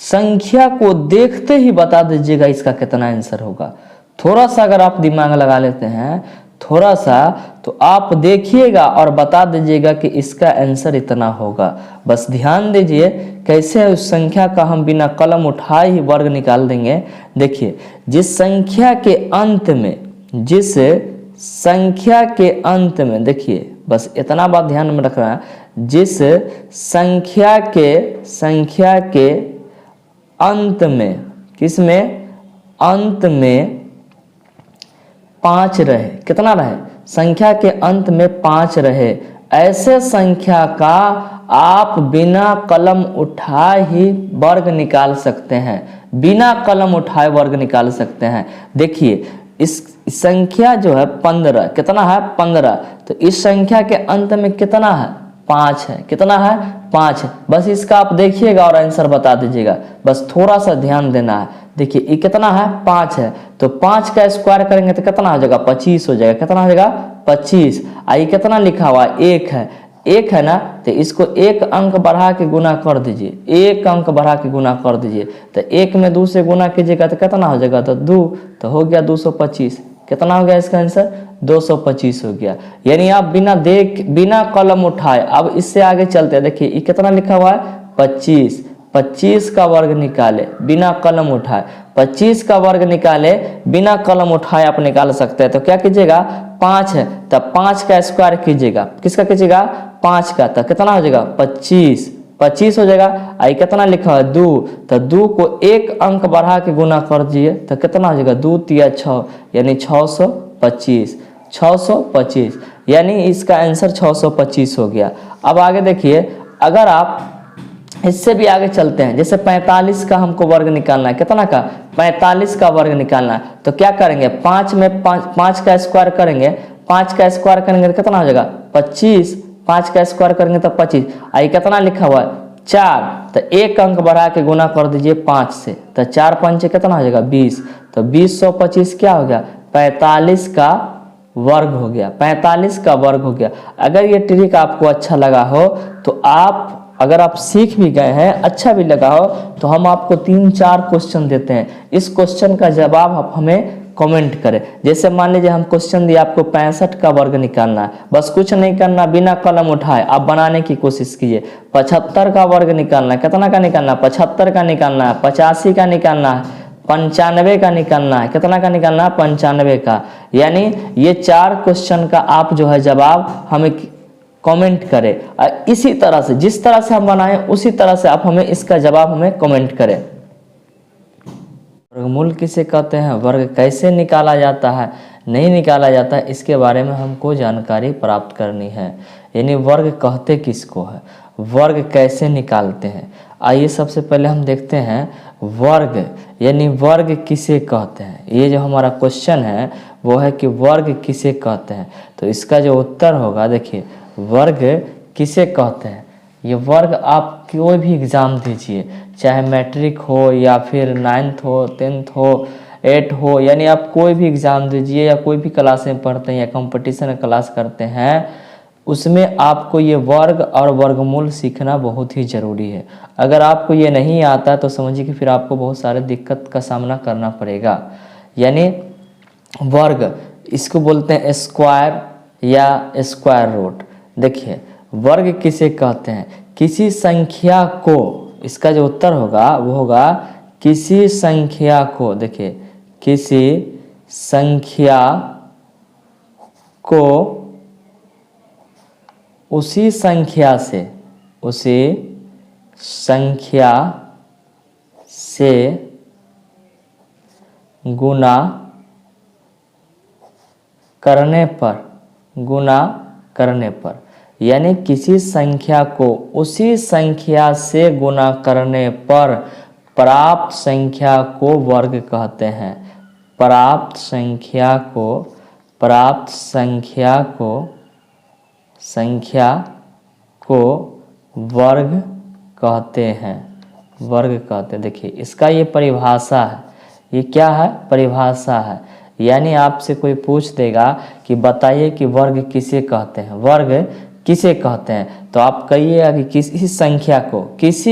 संख्या को देखते ही बता दीजिएगा इसका कितना आंसर होगा। थोड़ा सा अगर आप दिमाग लगा लेते हैं थोड़ा सा, तो आप देखिएगा और बता दीजिएगा कि इसका आंसर इतना होगा। बस ध्यान दीजिए कैसे उस संख्या का हम बिना कलम उठाए ही वर्ग निकाल देंगे। देखिए, जिस संख्या के अंत में देखिए, बस इतना बात ध्यान में रखना है, जिस संख्या के अंत में, किसमें, अंत में 5 रहे, कितना रहे, संख्या के अंत में 5 रहे, ऐसे संख्या का आप बिना कलम उठाए ही वर्ग निकाल सकते हैं, बिना कलम उठाए वर्ग निकाल सकते हैं। देखिए, इस संख्या जो है 15, कितना है 15, तो इस संख्या के अंत में कितना है 5 है, कितना है 5 है। बस इसका आप देखिएगा और आंसर बता दीजिएगा, बस थोड़ा सा ध्यान देना है। देखिए ये कितना है 5 है, तो 5 का स्क्वायर करेंगे तो कितना हो जाएगा 25 हो जाएगा, कितना हो जाएगा 25। ये कितना लिखा हुआ 1 है, 1 है ना, तो इसको 1 अंक बढ़ा के गुना कर दीजिए, 1 अंक बढ़ा के गुना कर दीजिए, तो 1 में 2 से गुना कीजिएगा तो कितना हो जाएगा, तो 2, तो हो गया 225। कितना हो गया इसका आंसर 225 हो गया। यानी आप बिना कलम उठाए, अब इससे आगे चलते हैं। देखिए ये कितना लिखा हुआ है 25, 25 का वर्ग निकाले बिना कलम उठाए, 25 का वर्ग निकाले बिना कलम उठाए आप निकाल सकते हैं। तो क्या कीजिएगा 5 है, तब 5 का स्क्वायर कीजिएगा, किसका कीजिएगा 5 का, तो कितना हो जाएगा 25, 25 हो जाएगा। आई कितना लिखा है 2, तो 2 को 1 अंक बढ़ा के गुना कर दिए तो कितना हो जाएगा 2 तिया 6, यानी 625, 625, यानी इसका आंसर 625 हो गया। अब आगे देखिए, अगर आप इससे भी आगे चलते हैं, जैसे 45 का हमको वर्ग निकालना है, कितना का 45 का वर्ग निकालना है, तो क्या करेंगे 5 में 5 का स्क्वायर करेंगे, 5 का स्क्वायर करेंगे तो कितना हो जाएगा 25, 5 का स्क्वायर करेंगे तो 25। आई कितना लिखा हुआ है 4, तो 1 अंक बढ़ा के गुना कर दीजिए 5 से, तो 4 5 कितना हो जाएगा 20, तो 20 क्या हो गया 45 का वर्ग हो गया, 45 का वर्ग हो गया। अगर ये ट्रिक आपको अच्छा लगा हो तो अगर आप सीख भी गए हैं, अच्छा भी लगा हो, तो हम आपको 3-4 क्वेश्चन देते हैं। इस क्वेश्चन का जवाब आप हमें कमेंट करें। जैसे मान लीजिए हम क्वेश्चन दिए आपको 65 का वर्ग निकालना है, बस कुछ नहीं करना, बिना कलम उठाए आप बनाने की कोशिश कीजिए। 75 का वर्ग निकालना है, कितना का निकालना है 75 का निकालना है, 85 का निकालना है, 95 का निकालना है, कितना का निकालना है 95 का। यानी ये 4 क्वेश्चन का आप जो है जवाब हमें कमेंट करें। इसी तरह से जिस तरह से हम बनाएं उसी तरह से आप हमें इसका जवाब हमें कमेंट करें। वर्गमूल किसे कहते हैं, वर्ग कैसे निकाला जाता है, नहीं निकाला जाता है, इसके बारे में हमको जानकारी प्राप्त करनी है। यानी वर्ग कहते किसको है, वर्ग कैसे निकालते हैं। आइए सबसे पहले हम देखते हैं वर्ग, यानी वर्ग किसे कहते हैं। ये जो हमारा क्वेश्चन है वो है कि वर्ग किसे कहते हैं, तो इसका जो उत्तर होगा, देखिए वर्ग किसे कहते हैं। ये वर्ग आप कोई भी एग्ज़ाम दीजिए, चाहे मैट्रिक हो या फिर 9th हो, 10th हो, 8th हो, यानी आप कोई भी एग्ज़ाम दीजिए या कोई भी क्लास में पढ़ते हैं या कंपटीशन क्लास करते हैं, उसमें आपको ये वर्ग और वर्गमूल सीखना बहुत ही ज़रूरी है। अगर आपको ये नहीं आता तो समझिए कि फिर आपको बहुत सारे दिक्कत का सामना करना पड़ेगा। यानी वर्ग इसको बोलते हैं स्क्वायर या स्क्वायर रूट। देखिए वर्ग किसे कहते हैं, किसी संख्या को, इसका जो उत्तर होगा वो होगा किसी संख्या को। देखिए किसी संख्या को उसी संख्या से गुना करने पर, यानी किसी संख्या को उसी संख्या से गुना करने पर प्राप्त संख्या को वर्ग कहते हैं। प्राप्त संख्या को वर्ग कहते हैं, देखिए इसका ये परिभाषा है, ये क्या है परिभाषा है। यानी आपसे कोई पूछ देगा कि बताइए कि वर्ग किसे कहते हैं, वर्ग किसे कहते हैं, तो आप कहिएगा कि किसी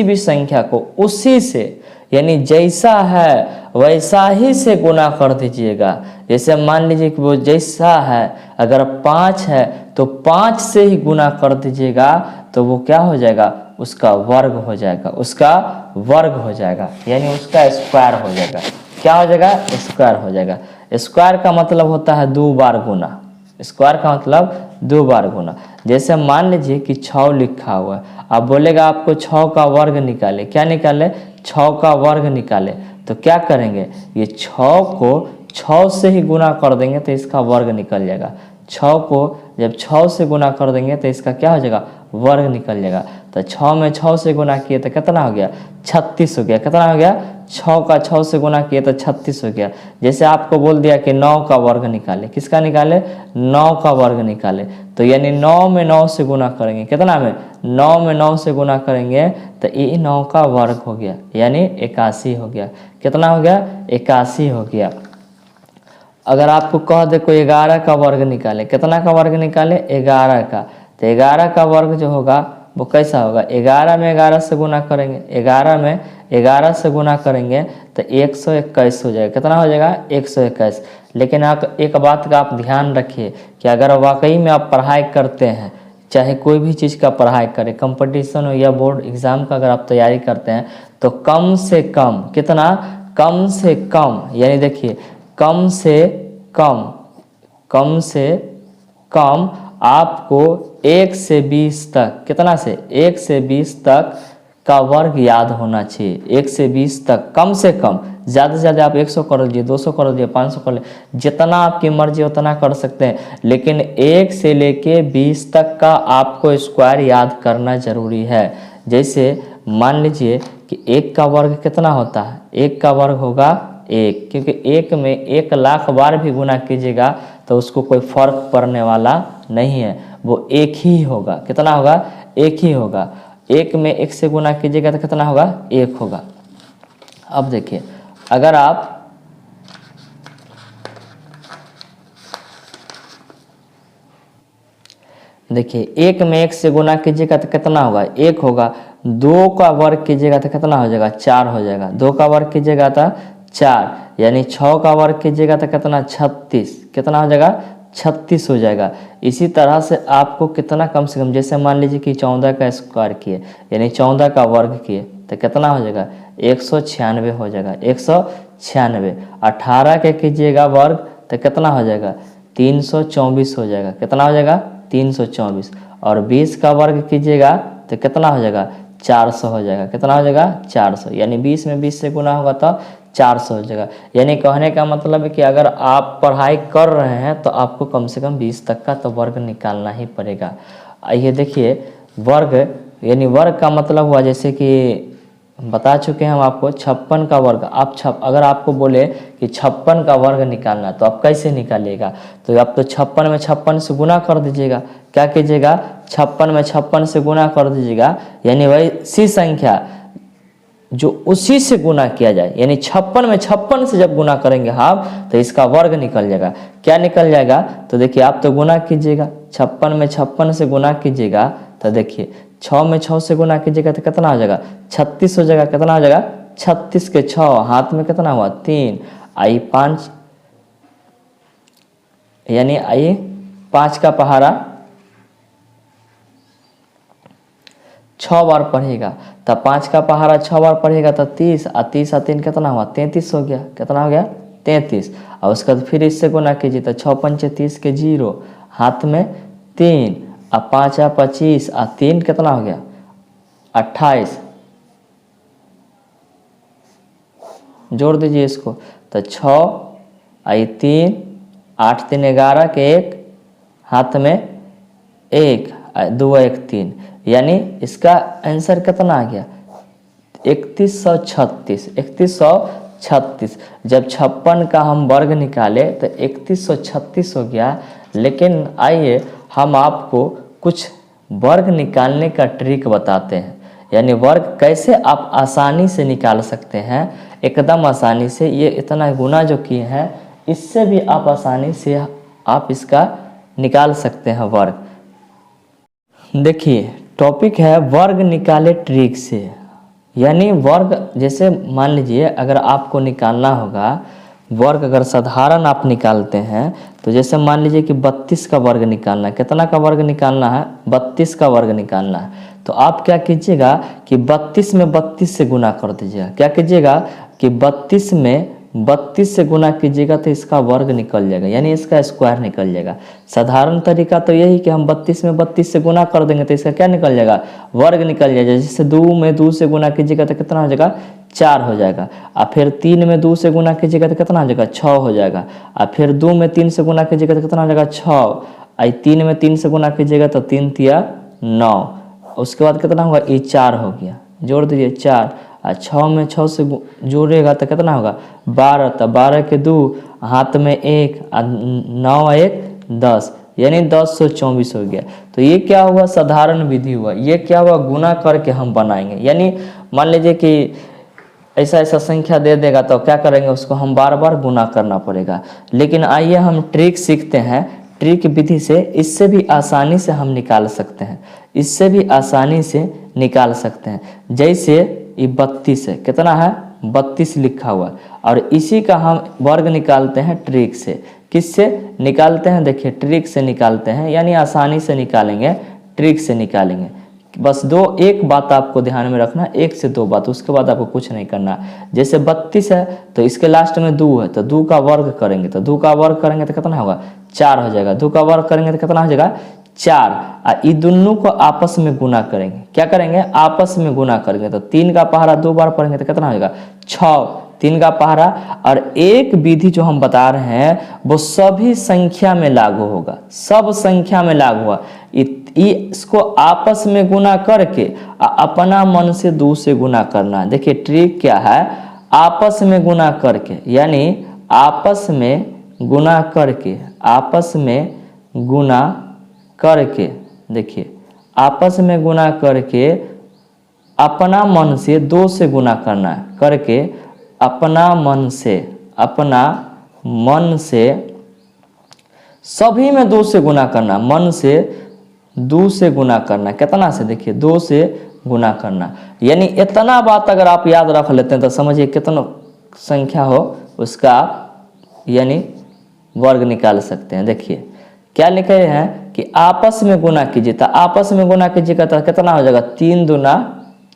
भी संख्या को उसी से, यानी जैसा है वैसा ही से गुना कर दीजिएगा। जैसे मान लीजिए कि वो जैसा है, अगर 5 है तो 5 से ही गुना कर दीजिएगा, तो वो क्या हो जाएगा, उसका वर्ग हो जाएगा, उसका वर्ग हो जाएगा, यानी उसका स्क्वायर हो जाएगा। क्या हो जाएगा, स्क्वायर हो जाएगा। स्क्वायर का मतलब होता है 2 बार गुना। स्क्वायर का मतलब 2 बार गुना। जैसे मान लीजिए कि 6 लिखा हुआ है, अब बोलेगा आपको 6 का वर्ग निकाले। क्या निकाले, 6 का वर्ग निकाले। तो क्या करेंगे, ये 6 को 6 से ही गुना कर देंगे तो इसका वर्ग निकल जाएगा। 6 को जब 6 से गुना कर देंगे तो इसका क्या हो जाएगा, वर्ग निकल जाएगा। तो 6 में 6 से गुना किए तो कितना हो गया, 36 हो गया। कितना हो गया, 6 का 6 से गुना किए तो 36 हो गया। जैसे आपको बोल दिया कि 9 का वर्ग निकाले। किसका निकाले, 9 का वर्ग निकाले। तो यानी 9 में 9 से गुना करेंगे। कितना में, 9 में 9 से गुना करेंगे तो ये 9 का वर्ग हो गया, यानी 81 हो गया। कितना हो गया, 81 हो गया। अगर आपको कह दे कोई 11 का वर्ग निकाले, कितना का वर्ग निकाले, 11 का, तो 11 का वर्ग जो होगा वो कैसा होगा, 11 में 11 से गुना करेंगे, 11 में 11 से गुना करेंगे तो 121 हो जाएगा। कितना हो जाएगा, 121। लेकिन आप एक बात का आप ध्यान रखिए कि अगर वाकई में आप पढ़ाई करते हैं, चाहे कोई भी चीज़ का पढ़ाई करें, कंपटीशन हो या बोर्ड एग्ज़ाम का अगर आप तैयारी करते हैं, तो कम से कम कितना, कम से कम, यानी देखिए कम से कम, कम से कम आपको 1 से 20 तक, कितना से, 1 से 20 तक का वर्ग याद होना चाहिए। 1 से 20 तक कम से कम, ज़्यादा से ज़्यादा आप 100 कर लीजिए, 200 कर लीजिए, 500 कर लीजिए, जितना आपकी मर्जी उतना कर सकते हैं। लेकिन 1 से लेके 20 तक का आपको स्क्वायर याद करना ज़रूरी है। जैसे मान लीजिए कि 1 का वर्ग कितना होता है, 1 का वर्ग होगा 1, क्योंकि 1 में 1 लाख बार भी गुना कीजिएगा तो उसको कोई फर्क पड़ने वाला नहीं है, वो 1 ही होगा। कितना होगा, 1 ही होगा। 1 में 1 से गुना कीजिएगा तो कितना होगा, 1 होगा। अब देखिए अगर आप देखिए 1 में 1 से गुना कीजिएगा तो कितना होगा, 1 होगा। 2 का वर्ग कीजिएगा तो कितना हो जाएगा, 4 हो जाएगा। 2 का वर्ग कीजिएगा तो 4, यानी 6 का वर्ग कीजिएगा तो कितना, 36। कितना हो जाएगा, 36 हो जाएगा। इसी तरह से आपको कितना कम से कम, जैसे मान लीजिए कि 14 का स्क्वायर किए, यानी 14 का वर्ग किए तो कितना हो जाएगा, 196 हो जाएगा, 196। 18 के कीजिएगा वर्ग तो कितना हो जाएगा, 324 हो जाएगा। कितना हो जाएगा, 324। और 20 का वर्ग कीजिएगा तो कितना हो जाएगा, 400 हो जाएगा। कितना हो जाएगा, 400। यानी 20 में 20 से गुना होगा तो 400 हो जाएगा। यानी कहने का मतलब है कि अगर आप पढ़ाई कर रहे हैं तो आपको कम से कम 20 तक का तो वर्ग निकालना ही पड़ेगा। आइए देखिए वर्ग, यानी वर्ग का मतलब हुआ, जैसे कि बता चुके हैं हम आपको 56 का वर्ग। आप अगर आपको बोले कि 56 का वर्ग निकालना तो आप कैसे निकालिएगा, तो आप तो 56 में 56 से गुना कर दीजिएगा। क्या कीजिएगा, 56 में 56 से गुना कर दीजिएगा, यानी वैसी संख्या जो उसी से गुना किया जाए, यानी 56 में 56 से जब गुना करेंगे हम तो इसका वर्ग निकल जाएगा। क्या निकल जाएगा, तो देखिए आप तो गुना कीजिएगा, 56 में 56 से गुना कीजिएगा तो देखिए 6 में 6 से गुना कीजिएगा तो कितना हो जाएगा, 36 हो जाएगा। कितना हो जाएगा, 36 के 6, हाथ में कितना हुआ, 3, आई 5, यानी आई 5 का पहाड़ा 6 बार पढ़ेगा, तब 5 का पहाड़ा 6 बार पढ़ेगा तो 30, और 30 और 3 कितना हुआ, 33 हो गया। कितना हो गया, 33। और उसके बाद फिर इससे गुना कीजिए तो 6 पंचे 30 के 0, हाथ में 3, और 5 या 25, और 3 कितना हो गया, 28। जोड़ दीजिए इसको तो 6 आई 3, 8 3 11 के 1, हाथ में 1, 2 1 3, यानी इसका आंसर कितना आ गया, 3136। 3136। जब 56 का हम वर्ग निकाले तो 3136 हो गया। लेकिन आइए हम आपको कुछ वर्ग निकालने का ट्रिक बताते हैं, यानी वर्ग कैसे आप आसानी से निकाल सकते हैं, एकदम आसानी से। ये इतना गुना जो किए हैं इससे भी आप आसानी से आप इसका निकाल सकते हैं वर्ग। देखिए टॉपिक है वर्ग निकाले ट्रिक से। यानी वर्ग, जैसे मान लीजिए अगर आपको निकालना होगा वर्ग, अगर साधारण आप निकालते हैं तो जैसे मान लीजिए कि 32 का वर्ग निकालना है। कितना का वर्ग निकालना है? 32 का वर्ग निकालना है। तो आप क्या कीजिएगा कि 32 में 32 से गुना कर दीजिएगा। क्या कीजिएगा कि 32 में 32 से गुना कीजिएगा तो इसका वर्ग निकल जाएगा, यानी इसका स्क्वायर निकल जाएगा। साधारण तरीका तो यही कि हम 32 में 32 से गुना कर देंगे तो इसका क्या निकल जाएगा? वर्ग निकल जाएगा। जैसे 2 में 2 से गुना कीजिएगा तो कितना हो जाएगा? 4 हो जाएगा। और फिर 3 में 2 से गुना कीजिएगा तो कितना हो जाएगा? 6 हो जाएगा। और फिर 2 में 3 से गुना कीजिएगा तो कितना हो जाएगा? 6। और 3 में 3 से गुना कीजिएगा तो 3 तिया 9। उसके बाद कितना होगा? ये 4 हो गया, जोड़ दीजिए 4। और 6 में 6 से जोड़ेगा तो कितना होगा? 12। तो 12 के 2, हाथ में 1, 9 1 10, यानी 1024 हो गया। तो ये क्या हुआ? साधारण विधि हुआ। ये क्या हुआ? गुना करके हम बनाएंगे। यानी मान लीजिए कि ऐसा ऐसा संख्या दे देगा तो क्या करेंगे? उसको हम बार बार गुना करना पड़ेगा। लेकिन आइए हम ट्रिक सीखते हैं। ट्रिक विधि से इससे भी आसानी से हम निकाल सकते हैं, इससे भी आसानी से निकाल सकते हैं। जैसे ये 32 है, कितना है? 32 लिखा हुआ, और इसी का हम वर्ग निकालते हैं ट्रिक से। किससे निकालते हैं? देखिए ट्रिक से निकालते हैं, यानी आसानी से निकालेंगे, ट्रिक से निकालेंगे। बस एक बात आपको ध्यान में रखना, 1 से 2 बात, उसके बाद आपको कुछ नहीं करना। जैसे 32 है तो इसके लास्ट में 2 है, तो 2 का वर्ग करेंगे, तो 2 का वर्ग करेंगे तो कितना होगा? 4 हो जाएगा। 2 का वर्ग करेंगे तो कितना हो जाएगा? 4। और ये दोनों को आपस में गुना करेंगे। क्या करेंगे? आपस में गुना करेंगे। तो 3 का पहाड़ा 2 बार पढ़ेंगे तो कितना हो जाएगा? 6। 3 का पहाड़ा। और एक विधि जो हम बता रहे हैं वो सभी संख्या में लागू होगा, सब संख्या में लागू हुआ। इसको आपस में गुना करके अपना मन से 2 से गुना करना है। देखिए ट्रिक क्या है? आपस में गुना करके, यानी आपस में गुना करके, आपस में गुना करके, देखिए आपस में गुना करके अपना मन से 2 से गुना करना है, करके अपना मन से, अपना मन से सभी में 2 से गुना करना, मन से 2 से गुना करना। कितना से? देखिए 2 से गुना करना। यानी इतना बात अगर आप याद रख लेते हैं तो समझिए कितना संख्या हो उसका आप यानी वर्ग निकाल सकते हैं। देखिए क्या लिखे हैं कि आपस में गुना कीजिए, तो आपस में गुना कीजिएगा तो कितना हो जाएगा? 3 दूना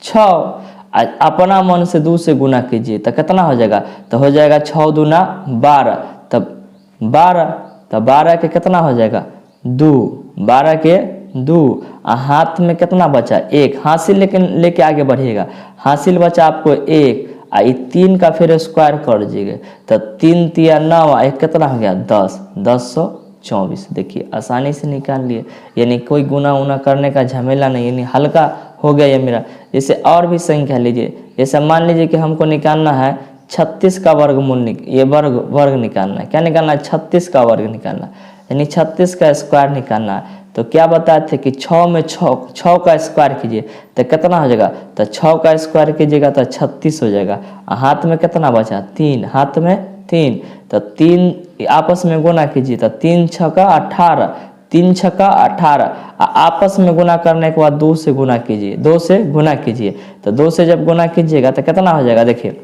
6। अपना मन से 2 से गुना कीजिए तो कितना हो जाएगा? तो हो जाएगा 6 दूना 12, तब 12, तो 12 के कितना हो जाएगा? 2। 12 के 2। हाथ में कितना बचा? 1। हासिल लेके आगे बढ़िएगा। हासिल बचा आपको 1। 3 का फिर स्क्वायर कर दीजिएगा तो 3 तिया 9, एक कितना हो गया? 10। 1024। देखिए आसानी से निकाल लिए, यानी कोई गुना उना करने का झमेला नहीं, यानी हल्का हो गया ये मेरा। जैसे और भी संख्या लीजिए, जैसे मान लीजिए कि हमको निकालना है 36 का वर्गमूल, ये वर्ग निकालना है। क्या निकालना है? 36 का वर्ग निकालना, यानी 36 का स्क्वायर निकालना है। तो क्या बताए थे कि 6 में 6 का स्क्वायर कीजिए तो कितना हो जाएगा? तो 6 का स्क्वायर कीजिएगा तो 36 हो जाएगा। हाथ में कितना बचा? 3। हाथ में 3, तो 3 आपस में गुना कीजिए तो 3 छक्का 18, 3 छक्का 18। आपस में गुना करने के बाद 2 से गुना कीजिए, 2 से गुना कीजिए। तो 2 से जब गुना कीजिएगा तो कितना हो जाएगा? देखिए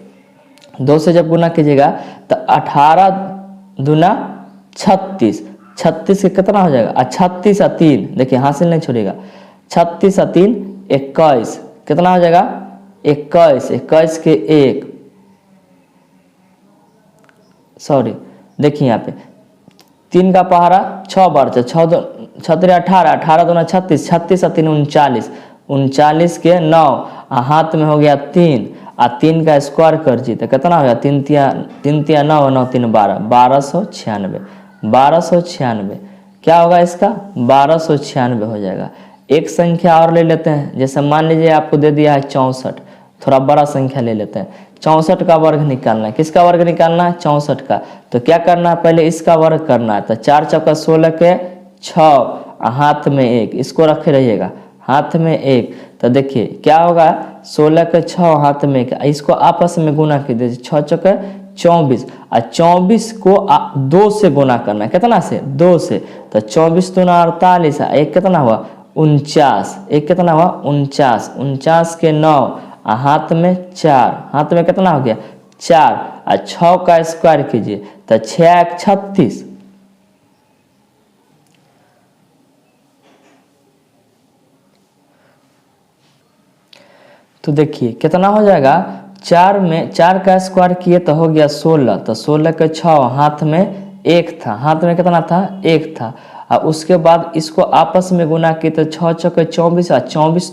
2 से जब गुना कीजिएगा तो 18 दूना 36, 36 के कितना हो जाएगा? 36 और 3, देखिए हासिल नहीं छोड़ेगा। 36 और 3 21, कितना हो जाएगा? 21। 21 के 1, सॉरी देखिए यहाँ पे 3 का पहाड़ा 6 बार, 6 18, 18 दूना 36, 36 और 3 39, 39 के 9। हाथ में हो गया 3, और 3 का स्क्वायर कर जी तो कितना हो गया? 3 तिया 9, 9 3 12, 1296। 1296 क्या होगा इसका? 1296 हो जाएगा। एक संख्या और ले लेते हैं, जैसे मान लीजिए आपको दे दिया है 64, थोड़ा बड़ा संख्या ले लेते हैं। 64 का वर्ग निकालना है। किसका वर्ग निकालना है? 64 का। तो क्या करना है? पहले इसका वर्ग करना है। तो 4 चौका 16 के 6, हाथ में 1, इसको रखे रहिएगा, हाथ में 1। तो देखिए क्या होगा? 16 के 6, हाथ में 1, इसको आपस में गुना कीजिए। 6 चौके 24, और 24 को 2 से गुना करना है। कितना से? 2 से। तो 24 दूना 48, एक कितना हुआ? 49, एक कितना हुआ? 49, 49 के 9, और हाथ में 4, हाथ में कितना हो गया 4, और 6 का स्क्वायर कीजिए तो 6 36। तो देखिए कितना हो जाएगा, 4 में 4 का स्क्वायर किए तो हो गया 16, तो 16 के 6, हाथ में 1 था, हाथ में कितना था 1 था, और उसके बाद इसको आपस में गुना किए तो 6 6 24, और 24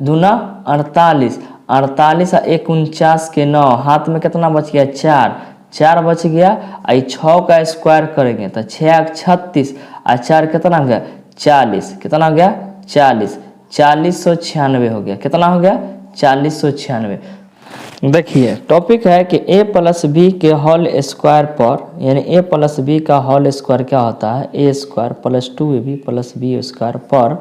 दूना 48, 48 और 1 49 के 9, हाथ में कितना बच गया 4, 4 बच गया, और 6 का स्क्वायर करेंगे तो 6 36, और 4 कितना हो गया 40, कितना हो गया 40, 4096 हो गया, कितना हो गया 4096। देखिए टॉपिक है कि a प्लस बी के होल स्क्वायर पर, यानी a प्लस बी का होल स्क्वायर क्या होता है, A square plus 2ab plus B square पर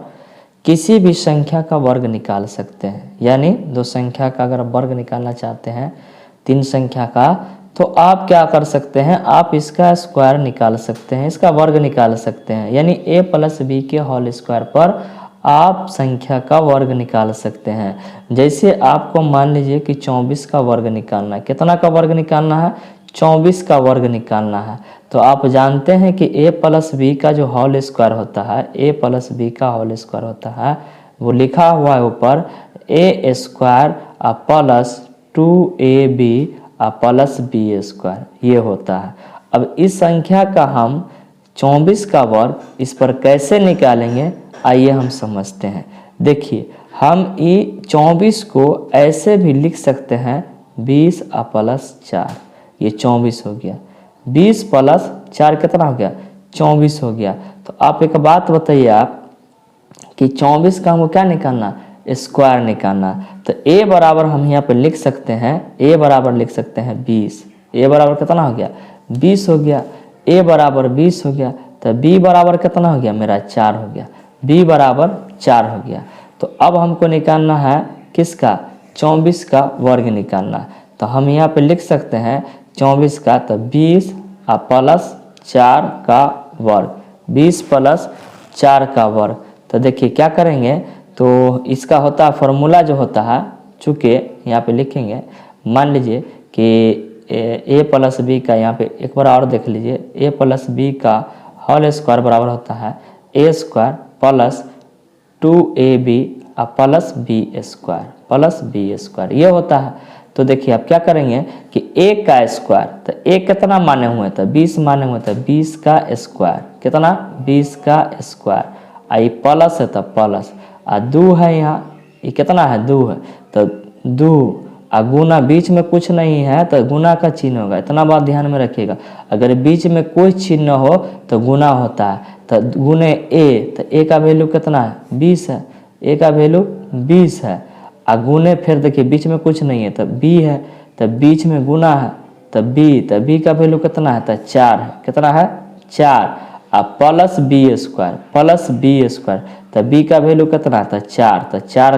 किसी भी संख्या का वर्ग निकाल सकते हैं। यानी दो संख्या का अगर वर्ग निकालना चाहते हैं, 3 संख्या का, तो आप क्या कर सकते हैं, आप इसका स्क्वायर निकाल सकते हैं, इसका वर्ग निकाल सकते हैं। यानी a प्लस बी के होल स्क्वायर पर आप संख्या का वर्ग निकाल सकते हैं। जैसे आपको मान लीजिए कि 24 का वर्ग निकालना है, कितना का वर्ग निकालना है 24 का वर्ग निकालना है, तो आप जानते हैं कि a प्लस बी का जो होल स्क्वायर होता है, a प्लस बी का होल स्क्वायर होता है, वो लिखा हुआ है ऊपर a square plus 2ab plus B square, ये होता है। अब इस संख्या का हम 24 का वर्ग इस पर कैसे निकालेंगे, आइए हम समझते हैं। देखिए हम ये 24 को ऐसे भी लिख सकते हैं 20 प्लस 4, ये 24 हो गया, 20 प्लस 4 कितना हो गया 24 हो गया। तो आप एक बात बताइए आप कि 24 का हमको क्या निकालना, स्क्वायर निकालना। तो a बराबर हम यहाँ पे लिख सकते हैं, a बराबर लिख सकते हैं 20, a बराबर कितना हो गया 20 हो गया, a बराबर 20 हो गया, तो b बराबर कितना हो गया मेरा 4 हो गया, b बराबर 4 हो गया। तो अब हमको निकालना है किसका 24 का वर्ग निकालना है। तो हम यहाँ पे लिख सकते हैं 24 का, तो 20 प्लस 4 का वर्ग, 20 प्लस 4 का वर्ग। तो देखिए क्या करेंगे, तो इसका होता है फॉर्मूला जो होता है, चूँकि यहाँ पे लिखेंगे, मान लीजिए कि a प्लस बी का, यहाँ पे एक बार और देख लीजिए, a प्लस बी का होल स्क्वायर बराबर होता है a square plus 2ab plus B square, ये होता है। तो देखिए आप क्या करेंगे कि a का स्क्वायर, तो a कितना माने हुए थे 20 माने हुए थे, 20 का स्क्वायर कितना 20 का स्क्वायर, आई प्लस है तो प्लस, आ 2 है यहाँ, ये कितना है 2 है, तो 2 गुना, बीच में कुछ नहीं है तो गुना का चिन्ह होगा, इतना बात ध्यान में रखिएगा। अगर बीच में कोई चिन्ह हो तो गुना होता है, तो गुने a, तो a का वैल्यू कितना है 20 है, a का वैल्यू 20 है, गुने फिर देखिए बीच में कुछ नहीं है तो b है, तो बीच में गुना है तो b का वैल्यू कितना है तो 4 है, कितना है 4, प्लस बी स्क्वायर, तो b का वैल्यू कितना है तो 4, तो 4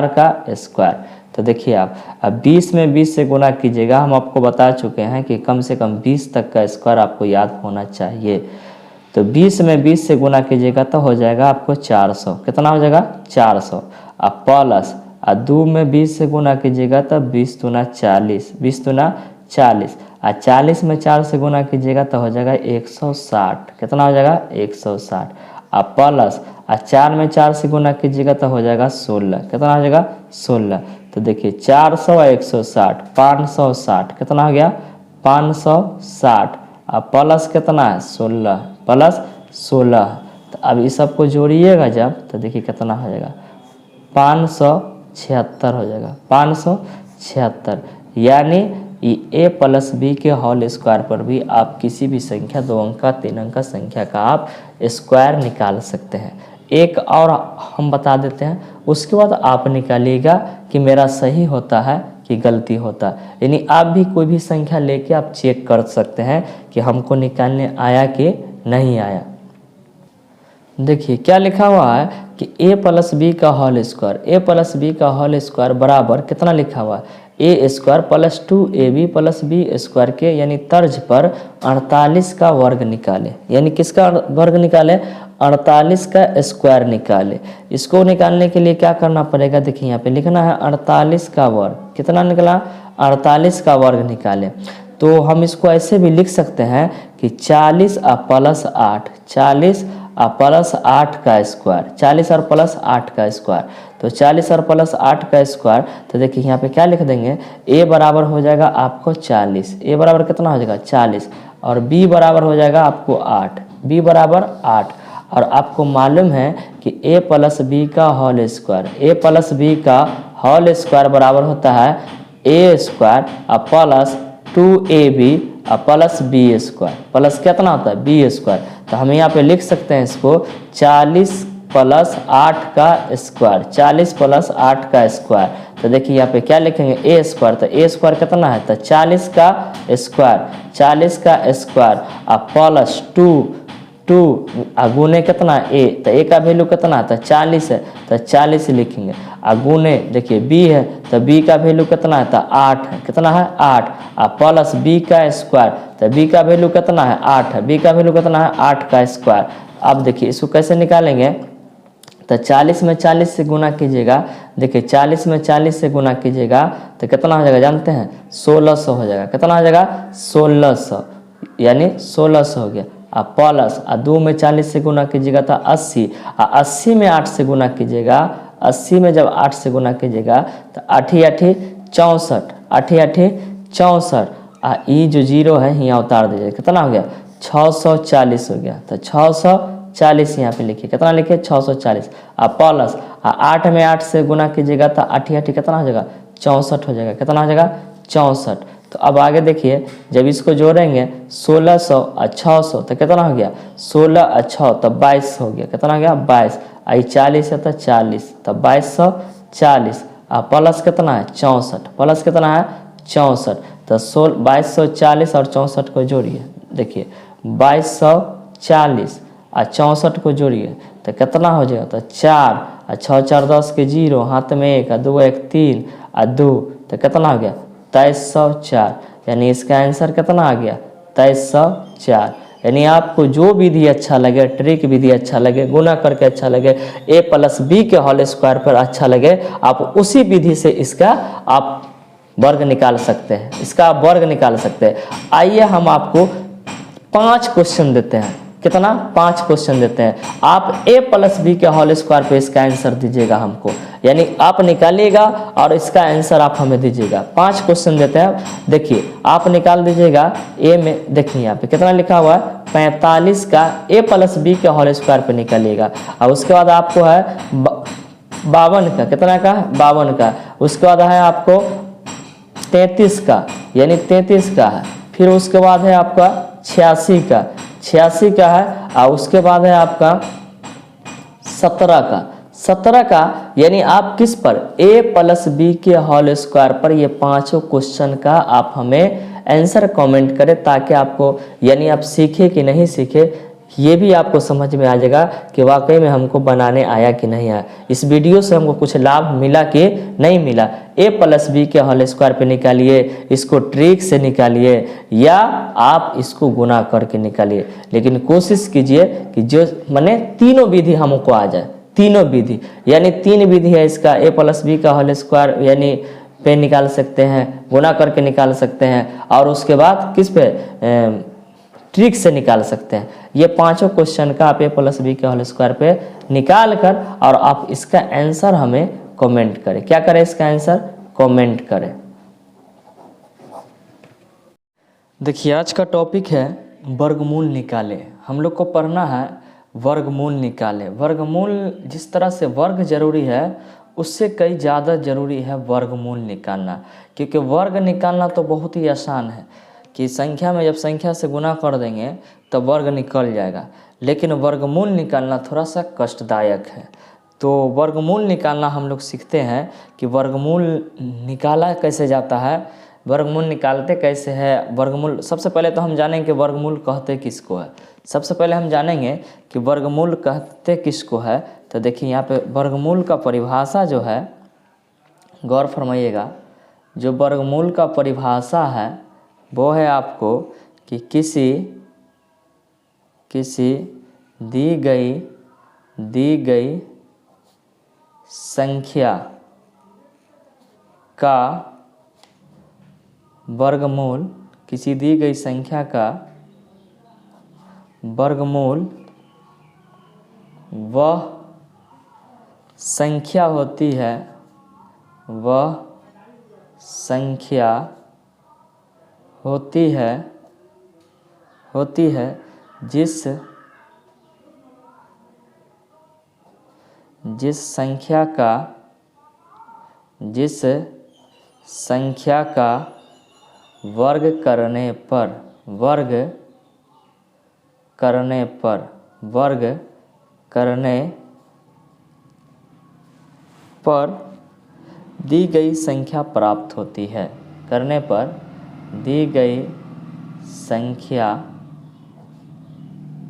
का स्क्वायर। तो देखिए आप अब 20 में 20 से गुना कीजिएगा, हम आपको बता चुके हैं कि कम से कम 20 तक का स्क्वायर आपको याद होना चाहिए। तो 20 में 20 से गुना कीजिएगा तो हो जाएगा आपको 400, कितना हो जाएगा 400, प्लस 2 में 20 से गुना कीजिएगा तब 20 दूना 40, 20 दूना 40, 40 में 4 से गुना कीजिएगा तो हो जाएगा 160, कितना हो जाएगा 160, प्लस 4 में 4 से गुना कीजिएगा तो हो जाएगा 16, कितना हो जाएगा 16। तो देखिए 400 और 160 560, कितना हो गया 560, प्लस कितना है 16, प्लस 16। तो अब इस सबको जोड़िएगा जब, तो देखिए कितना हो जाएगा 576 हो जाएगा, 576। यानी a प्लस बी के होल स्क्वायर पर भी आप किसी भी संख्या 2 अंक का 3 अंक का संख्या का आप स्क्वायर निकाल सकते हैं। एक और हम बता देते हैं, उसके बाद आप निकालिएगा कि मेरा सही होता है कि गलती होता है। यानी आप भी कोई भी संख्या लेके आप चेक कर सकते हैं कि हमको निकालने आया कि नहीं आया। देखिए क्या लिखा हुआ है कि a प्लस बी का whole square, a plus B का होल स्क्वायर बराबर कितना लिखा हुआ है A square plus 2ab plus B square के यानी तर्ज पर 48 का वर्ग निकाले। यानी किसका वर्ग निकाले? 48 का स्क्वायर निकाले। इसको निकालने के लिए क्या करना पड़ेगा? देखिए यहाँ पे लिखना है 48 का वर्ग। कितना निकला? 48 का वर्ग निकाले। तो हम इसको ऐसे भी लिख सकते हैं कि 40 प्लस 8, 40 प्लस 8 का स्क्वायर, 40 और प्लस 8 का स्क्वायर। तो 40 और प्लस 8 का स्क्वायर, तो देखिए यहाँ पे क्या लिख देंगे? a बराबर हो जाएगा आपको 40, a बराबर कितना हो जाएगा? 40, और b बराबर हो जाएगा आपको 8, b बराबर 8। और आपको मालूम है कि a प्लस बी का whole square, a plus B का होल स्क्वायर बराबर होता है a square plus 2ab plus B square, plus कितना होता है? B square. तो हम यहाँ पे लिख सकते हैं इसको 40 प्लस 8 का स्क्वायर, 40 प्लस 8 का स्क्वायर। तो देखिए यहाँ पे क्या लिखेंगे? ए स्क्वायर। तो ए स्क्वायर कितना है? तो 40 का स्क्वायर, 40 का स्क्वायर प्लस 2 गुने कितना? ए। तो ए का वैल्यू कितना? तो 40 है, तो 40 लिखेंगे। गुने देखिए बी है, तो बी का वैल्यू कितना है? तो 8 है। कितना है? 8। प्लस बी का स्क्वायर, तो बी का वैल्यू कितना है? 8 है। बी का वैल्यू कितना है? 8 का स्क्वायर। अब देखिए इसको कैसे निकालेंगे? तो 40 में 40 से गुना कीजिएगा। देखिए 40 में 40 से गुना कीजिएगा तो कितना हो जाएगा जानते हैं? 1600 हो जाएगा। कितना हो जाएगा? 1600, यानी 1600 हो गया। प्लस 2 में 40 से गुना कीजिएगा तो 80, 80 में 8 से गुना कीजिएगा, 80 में जब 8 से गुना कीजिएगा तो 8 8 64, 8 8 64। ई जो जीरो है यहाँ उतार दीजिए। कितना हो गया? 640 हो गया। तो 640 यहाँ पे लिखिए। कितना लिखिए? 640। प्लस 8 में 8 से गुना कीजिएगा तो 8 8 कितना हो जाएगा? 64 हो जाएगा। कितना हो जाएगा? 64। तो अब आगे देखिए जब इसको जोड़ेंगे 1600 और 600 तो कितना हो गया? 16 और 6 तो 22 हो गया। कितना हो गया? 22। आई 40 है तो 40, तो 2240। प्लस कितना है? 64। प्लस कितना है? 64। तो 2240 और 64 को जोड़िए। देखिए 2240 और 64 को जोड़िए तो कितना हो जाएगा? तो 4 और 6 4 10 के 0, हाथ में 1 और 2 1 3 और 2, तो कितना हो गया? 2304। यानी इसका आंसर कितना आ गया? 2304। यानी आपको जो विधि अच्छा लगे, ट्रिक विधि अच्छा लगे, गुना करके अच्छा लगे, a प्लस बी के होल स्क्वायर पर अच्छा लगे, आप उसी विधि से इसका आप वर्ग निकाल सकते हैं, इसका आप वर्ग निकाल सकते हैं। आइए हम आपको 5 क्वेश्चन देते हैं। कितना? 5 क्वेश्चन देते हैं। आप a प्लस बी के होल स्क्वायर पे इसका आंसर दीजिएगा हमको, यानी आप निकालिएगा और इसका आंसर आप हमें दीजिएगा। 5 क्वेश्चन देते हैं। देखिए आप निकाल दीजिएगा a में। देखिए यहाँ पे कितना लिखा हुआ है? 45 का a प्लस बी के होल स्क्वायर पे निकालिएगा। और उसके बाद आपको है 52 का। कितना का? 52 का। उसके बाद है आपको 33 का, यानी 33 का है। फिर उसके बाद है आपका 86 का, 86 का है। और उसके बाद है आपका 17 का, 17 का। यानी आप किस पर? a प्लस बी के होल स्क्वायर पर ये 5 क्वेश्चन का आप हमें आंसर कमेंट करें, ताकि आपको यानी आप सीखे कि नहीं सीखे ये भी आपको समझ में आ जाएगा कि वाकई में हमको बनाने आया कि नहीं आया, इस वीडियो से हमको कुछ लाभ मिला कि नहीं मिला। a प्लस बी के होल स्क्वायर पे निकालिए, इसको ट्रिक से निकालिए, या आप इसको गुना करके निकालिए। लेकिन कोशिश कीजिए कि जो माने तीनों विधि हमको आ जाए, तीनों विधि। यानी 3 विधि है इसका, a प्लस बी का होल स्क्वायर यानी पे निकाल सकते हैं, गुना करके निकाल सकते हैं, और उसके बाद किस पे? ट्रिक से निकाल सकते हैं। ये 5 क्वेश्चन का आप a प्लस बी के होल स्क्वायर पे निकाल कर और आप इसका आंसर हमें कमेंट करें। क्या करें? इसका आंसर कमेंट करें। देखिए आज का टॉपिक है वर्गमूल निकाले। हम लोग को पढ़ना है वर्गमूल निकाले। वर्गमूल जिस तरह से वर्ग जरूरी है उससे कई ज़्यादा ज़रूरी है वर्गमूल निकालना, क्योंकि वर्ग निकालना तो बहुत ही आसान है कि संख्या में जब संख्या से गुना कर देंगे तो वर्ग निकल जाएगा, लेकिन वर्गमूल निकालना थोड़ा सा कष्टदायक है। तो वर्गमूल निकालना हम लोग सीखते हैं कि वर्गमूल निकाला कैसे जाता है, वर्गमूल निकालते कैसे है। वर्गमूल सबसे पहले तो हम जानेंगे कि वर्गमूल कहते किसको है। सबसे पहले हम जानेंगे कि वर्गमूल कहते किसको है। तो देखिए यहाँ पे वर्गमूल का परिभाषा जो है, गौर फरमाइएगा, जो वर्गमूल का परिभाषा है वो है आपको कि किसी दी गई संख्या का वर्गमूल, किसी दी गई संख्या का वर्गमूल वह संख्या होती है, वह संख्या होती है जिस संख्या का वर्ग करने पर दी गई संख्या प्राप्त होती है, करने पर दी गई संख्या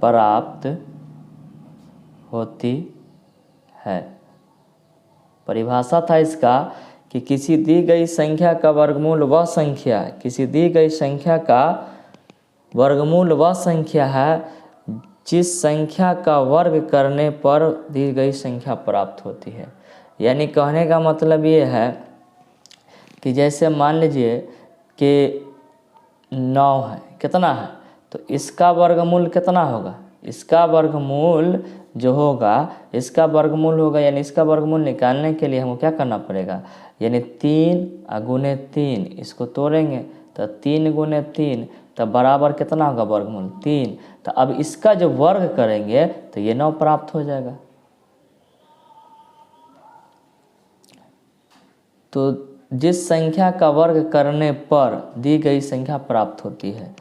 प्राप्त होती है। परिभाषा था इसका कि किसी दी गई संख्या का वर्गमूल वह संख्या, किसी दी गई संख्या का वर्गमूल वह संख्या है जिस संख्या का वर्ग करने पर दी गई संख्या प्राप्त होती है। यानी कहने का मतलब ये है कि जैसे मान लीजिए कि 9 है, कितना है, तो इसका वर्गमूल कितना होगा, इसका वर्गमूल जो होगा, इसका वर्गमूल होगा, यानी इसका वर्गमूल निकालने के लिए हमको क्या करना पड़ेगा, यानी 3 गुने 3, इसको तोड़ेंगे तो 3 गुने 3 तब बराबर कितना होगा वर्गमूल 3। तो अब इसका जो वर्ग करेंगे तो ये 9 प्राप्त हो जाएगा। तो जिस संख्या का वर्ग करने पर दी गई संख्या प्राप्त होती है।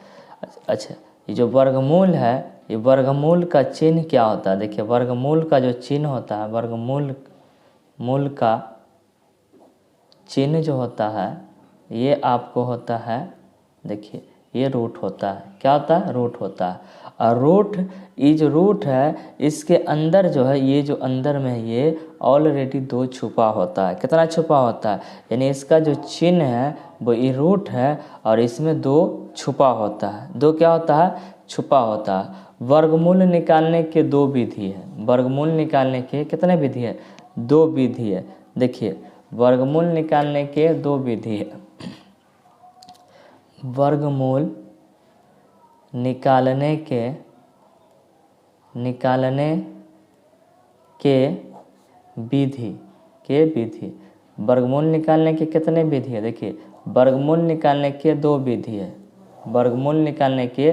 अच्छा, ये जो वर्गमूल है, ये वर्गमूल का चिन्ह क्या होता है, देखिए वर्गमूल का जो चिन्ह होता है, वर्गमूल का चिन्ह जो होता है ये आपको होता है, देखिए ये रूट होता है, क्या होता है, रूट होता है। और रूट, ये जो रूट है इसके अंदर जो है, ये जो अंदर में ये ऑलरेडी 2 छुपा होता है। कितना छुपा होता है, यानी इसका जो चिन्ह है वो ये रूट है और इसमें 2 छुपा होता है। 2 क्या होता है, छुपा होता है। वर्गमूल निकालने के 2 विधि है, वर्गमूल निकालने के कितने विधि है, 2 विधि है। देखिए वर्गमूल निकालने के 2 विधि है। वर्गमूल निकालने के विधि, वर्गमूल निकालने के कितने विधि है, देखिए वर्गमूल निकालने के 2 विधि है, वर्गमूल निकालने के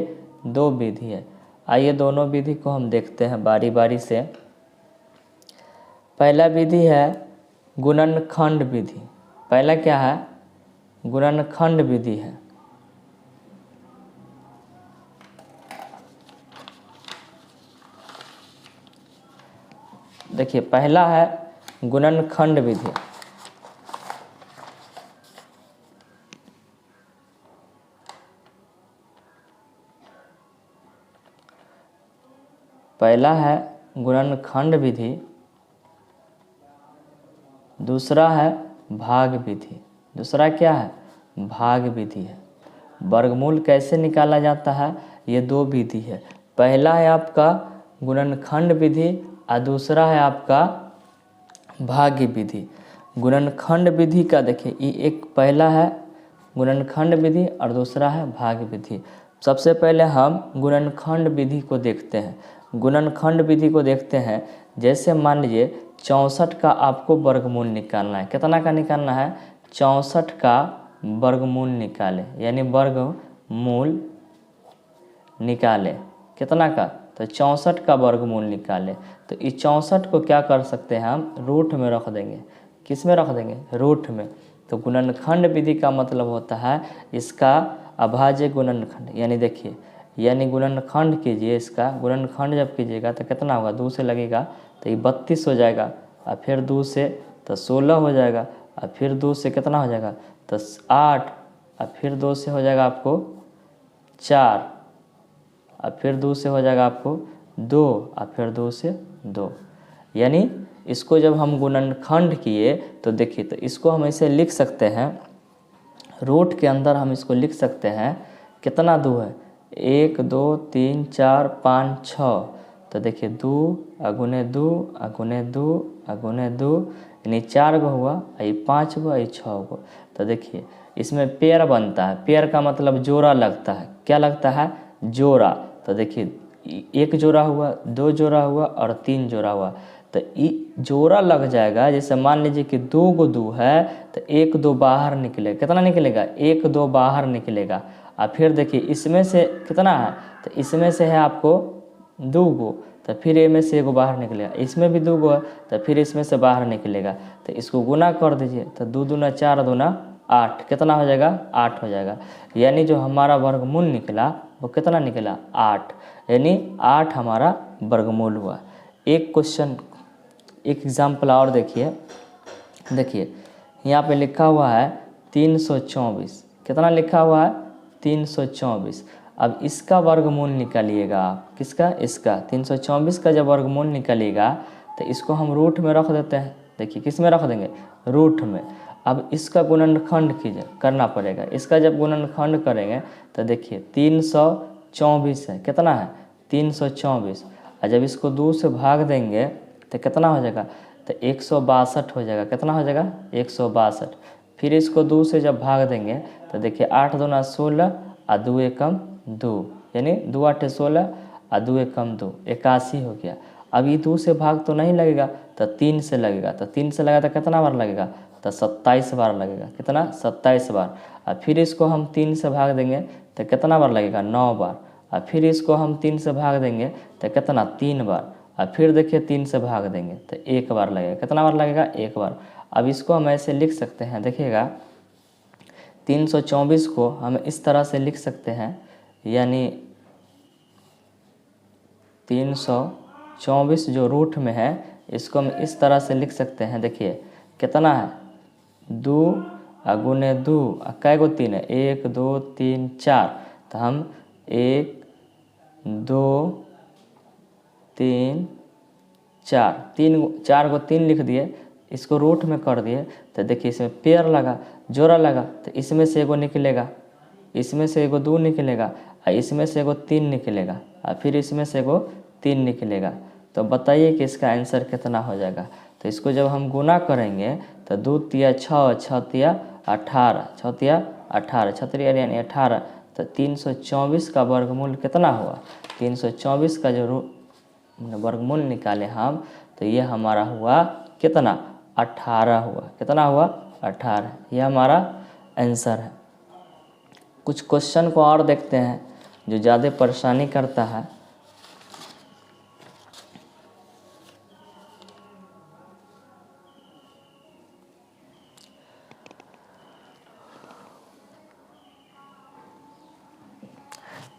2 विधि है। आइए दोनों विधि को हम देखते हैं बारी बारी से। पहला विधि है गुणनखंड विधि। पहला क्या है, गुणनखंड विधि है। देखिए पहला है गुणनखंड विधि। पहला है गुणनखंड विधि, दूसरा है भाग विधि। दूसरा क्या है, भाग विधि है। वर्गमूल कैसे निकाला जाता है, ये 2 विधि है। पहला है आपका गुणनखंड विधि और दूसरा है आपका भाग विधि। गुणनखंड विधि का देखिए ये एक पहला है गुणनखंड विधि और दूसरा है भाग विधि। सबसे पहले हम गुणनखंड विधि को देखते हैं। गुणनखंड विधि को देखते हैं, जैसे मान लीजिए 64 का आपको वर्गमूल निकालना है। कितना का निकालना है, 64 का वर्गमूल निकाले, यानी वर्गमूल निकाले कितना का, तो 64 का वर्गमूल निकाले। तो इस 64 को क्या कर सकते हैं हम, रूट में रख देंगे। किस में रख देंगे, रूट में। तो गुणनखंड विधि का मतलब होता है इसका अभाज्य गुणनखंड। यानी देखिए, यानी गुणनखंड कीजिए, इसका गुणनखंड जब कीजिएगा तो कितना होगा, 2 से लगेगा तो ये 32 हो जाएगा, और फिर 2 से तो 16 हो जाएगा, और फिर 2 से कितना हो जाएगा, तो 8, और फिर 2 से हो जाएगा आपको 4, और फिर 2 से हो जाएगा आपको 2, और फिर 2 से 2। यानी इसको जब हम गुणनखंड किए तो देखिए, तो इसको हम ऐसे लिख सकते हैं रूट के अंदर हम इसको लिख सकते हैं, कितना 2 है, 1 2 3 4 5 6। तो देखिए 2 अगुने 2 अगुने 2 अगुने 2, यानी 4 गो हुआ, ये 5 गो, ये 6 गो। तो देखिए इसमें पेयर बनता है, पेयर का मतलब जोड़ा लगता है, क्या लगता है, जोड़ा। तो देखिए 1 जोड़ा हुआ, 2 जोड़ा हुआ और 3 जोड़ा हुआ। तो जोड़ा लग जाएगा, जैसे मान लीजिए कि 2 गो 2 है तो 1 2 बाहर निकलेगा, कितना निकलेगा, 1 2 बाहर निकलेगा। और फिर देखिए इसमें से कितना है, तो इसमें से है आपको 2 गो, तो फिर ए में से 1 बाहर निकलेगा, इसमें भी 2 गो है तो फिर इसमें से बाहर निकलेगा। तो इसको गुना कर दीजिए, तो 2 दूना 4 दूना 8, कितना हो जाएगा, 8 हो जाएगा। यानी जो हमारा वर्गमूल निकला वो कितना निकला, 8, यानी 8 हमारा वर्गमूल हुआ। एक क्वेश्चन, एक एग्जाम्पल और देखिए, यहाँ पे लिखा हुआ है 324, कितना लिखा हुआ है, 324। अब इसका वर्गमूल निकालिएगा आप, किसका, इसका 324 का जब वर्गमूल निकालिएगा तो इसको हम रूट में रख देते हैं। देखिए किस में रख देंगे, रूट में। अब इसका गुणनखंड कीजिए, करना पड़ेगा। इसका जब गुणनखंड करेंगे तो देखिए 324 है, कितना है, 324। और जब इसको 2 से भाग देंगे तो कितना हो जाएगा, तो 162 हो जाएगा, कितना हो जाएगा, 162। फिर इसको 2 से जब भाग देंगे तो देखिए 8 दूना 16 और 2 एकम 2, यानी 2 8 16 और 2 एकम 2, 81 हो गया। अब ये 2 से भाग तो नहीं लगेगा, तो 3 से लगेगा, तो 3 से लगा तो कितना बार लगेगा, तो 27 बार लगेगा, कितना, 27 बार। और फिर इसको हम 3 से भाग देंगे तो कितना बार लगेगा, 9 बार। और फिर इसको हम 3 से भाग देंगे तो कितना, 3 बार। और फिर देखिए 3 से भाग देंगे तो 1 बार लगेगा, कितना बार लगेगा, 1 बार। अब इसको हम ऐसे लिख सकते हैं, देखिएगा 324 को हम इस तरह से लिख सकते हैं, यानी 324 जो रूट में है इसको हम इस तरह से लिख सकते हैं। देखिए कितना है, 2 गुने 2, कै गो 3 है, 1 2 3 4। तो हम 1 2 3 4, 4 को 3 लिख दिए, इसको रूट में कर दिए। तो देखिए इसमें पेयर लगा, जोड़ा लगा, तो इसमें से 1 निकलेगा, इसमें से 1 2 निकलेगा, और इसमें से 1 3 निकलेगा, और फिर इसमें से 1 3 निकलेगा। तो बताइए कि इसका आंसर कितना हो जाएगा। तो इसको जब हम गुना करेंगे तो 2 तिया 6, 6 तिया 18, 6 तिया 18, 6 तिया यानी 18। तो 324 का वर्गमूल कितना हुआ, 324 का जो वर्गमूल निकाले हम, तो ये हमारा हुआ कितना, 18 हुआ, कितना हुआ, 18। ये हमारा आंसर है। कुछ क्वेश्चन को और देखते हैं जो ज़्यादा परेशानी करता है।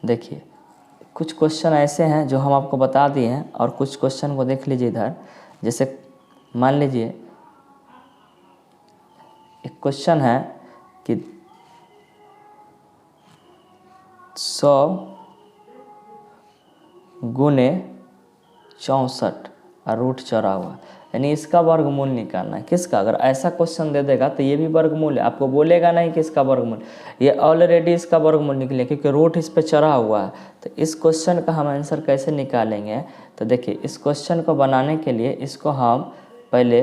देखिए कुछ क्वेश्चन ऐसे हैं जो हम आपको बता दिए हैं, और कुछ क्वेश्चन को देख लीजिए इधर। जैसे मान लीजिए एक क्वेश्चन है कि 100 गुने 64 और रूट चढ़ा हुआ, यानी इसका वर्गमूल निकालना है। किसका, अगर ऐसा क्वेश्चन दे देगा तो ये भी वर्गमूल है, आपको बोलेगा नहीं कि इसका वर्गमूल, ये ऑलरेडी इसका वर्गमूल निकले क्योंकि रूट इस पर चढ़ा हुआ है। तो इस क्वेश्चन का हम आंसर कैसे निकालेंगे, तो देखिए इस क्वेश्चन को बनाने के लिए इसको हम पहले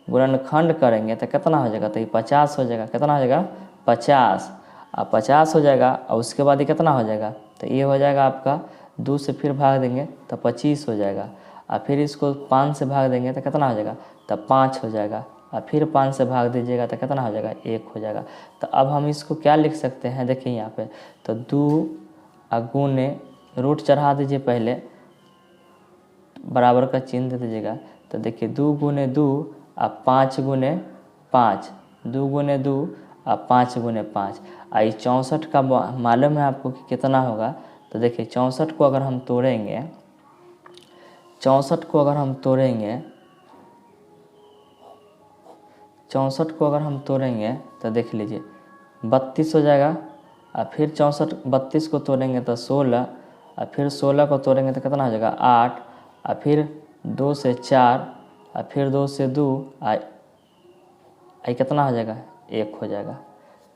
गुणनखंड करेंगे तो कितना हो जाएगा, तो ये 50 हो जाएगा, कितना हो जाएगा, 50। अब 50 हो जाएगा और उसके बाद ये कितना हो जाएगा, तो ये हो जाएगा आपका 2 से फिर भाग देंगे तो 25 हो जाएगा। और फिर इसको 5 से भाग देंगे तो कितना हो जाएगा, तो 5 हो जाएगा। और फिर 5 से भाग दीजिएगा तो कितना हो जाएगा, 1 हो जाएगा। तो अब हम इसको क्या लिख सकते हैं, देखिए यहाँ पे तो 2 गुने रूट चढ़ा दीजिए, पहले बराबर का चिन्ह दे दीजिएगा। तो देखिए 2 गुने 2 और 5 गुने 5, 2 गुने 2 और 5 गुने 5। आई 64 का मालूम है आपको कि कितना होगा। तो देखिए 64 को अगर हम तोड़ेंगे, 64 को अगर हम तोड़ेंगे, 64 को अगर हम तोड़ेंगे तो देख लीजिए 32 हो जाएगा। और फिर 64 32 को तोड़ेंगे तो 16, और फिर 16 को तोड़ेंगे तो कितना हो जाएगा, 8। और फिर 2 से 4, और फिर 2 से 2, आई कितना हो जाएगा, 1 हो जाएगा।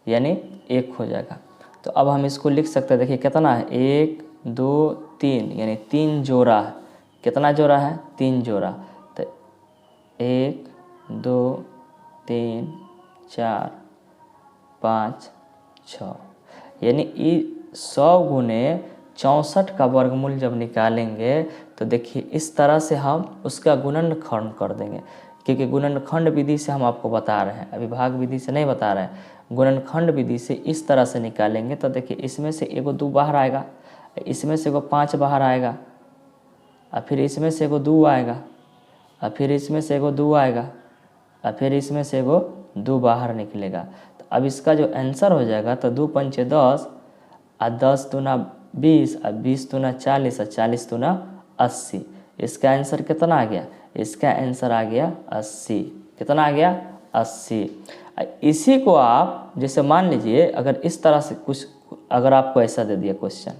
यानी 1 हो जाएगा। तो अब हम इसको लिख सकते हैं, देखिए कितना है 1 2 3 यानी 3 जोड़ा है। कितना जोड़ा है? 3 जोड़ा। तो 1 2 3 4 5 6 यानी 100 गुने 64 का वर्गमूल जब निकालेंगे तो देखिए इस तरह से हम उसका गुणनखंड कर देंगे, क्योंकि गुणनखंड विधि से हम आपको बता रहे हैं, अभी भाग विधि से नहीं बता रहे हैं। गुणनखंड विधि से इस तरह से निकालेंगे तो देखिए इसमें से एगो 2 बाहर आएगा, इसमें से एगो 5 बाहर आएगा, और फिर इसमें से एगो 2 आएगा, और फिर इसमें से एगो 2 आएगा, और फिर इसमें से एगो 2 बाहर निकलेगा। तो अब इसका जो आंसर हो जाएगा तो 2 पंचे 10 और 10 दूना 20 और 20 दूना 40 और 40 दूना 80। इसका आंसर कितना आ गया? इसका आंसर आ गया 80। कितना आ गया? 80। इसी को आप जैसे मान लीजिए अगर इस तरह से कुछ, अगर आपको ऐसा दे दिया क्वेश्चन,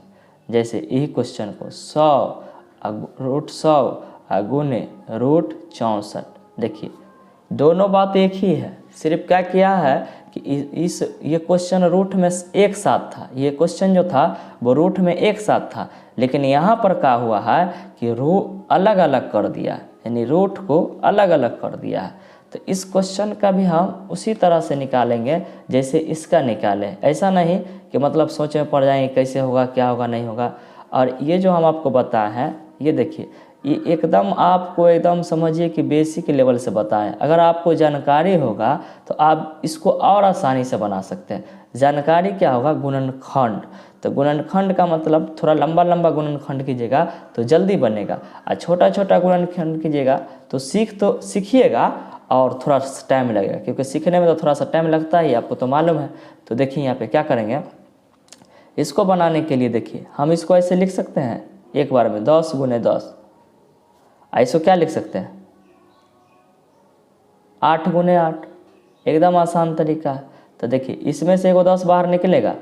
जैसे यही क्वेश्चन को 100 गुने √64, देखिए दोनों बात एक ही है, सिर्फ क्या किया है कि ये क्वेश्चन रूट में एक साथ था, ये क्वेश्चन जो था वो रूट में एक साथ था, लेकिन यहाँ पर क्या हुआ है कि अलग अलग कर दिया, यानी रूट को अलग अलग कर दिया है। तो इस क्वेश्चन का भी हम उसी तरह से निकालेंगे जैसे इसका निकाले, ऐसा नहीं कि मतलब सोच में पड़ जाएंगे कैसे होगा, क्या होगा, नहीं होगा। और ये जो हम आपको बताए हैं, ये देखिए ये एकदम आपको एकदम समझिए कि बेसिक लेवल से बताएं। अगर आपको जानकारी होगा तो आप इसको और आसानी से बना सकते हैं। जानकारी क्या होगा? गुणनखंड। तो गुणनखंड का मतलब थोड़ा लंबा लंबा गुणनखंड कीजिएगा तो जल्दी बनेगा, और छोटा छोटा गुणनखंड कीजिएगा तो सीखिएगा और थोड़ा टाइम लगेगा, क्योंकि सीखने में तो थोड़ा सा टाइम लगता ही, आपको तो मालूम है। तो देखिए यहाँ पे क्या करेंगे, इसको बनाने के लिए देखिए हम इसको ऐसे लिख सकते हैं एक बार में 10 गुने 10। ऐसे क्या लिख सकते हैं 8 गुने 8, एकदम आसान तरीका है। तो देखिए इसमें से एगो 10 बाहर निकलेगा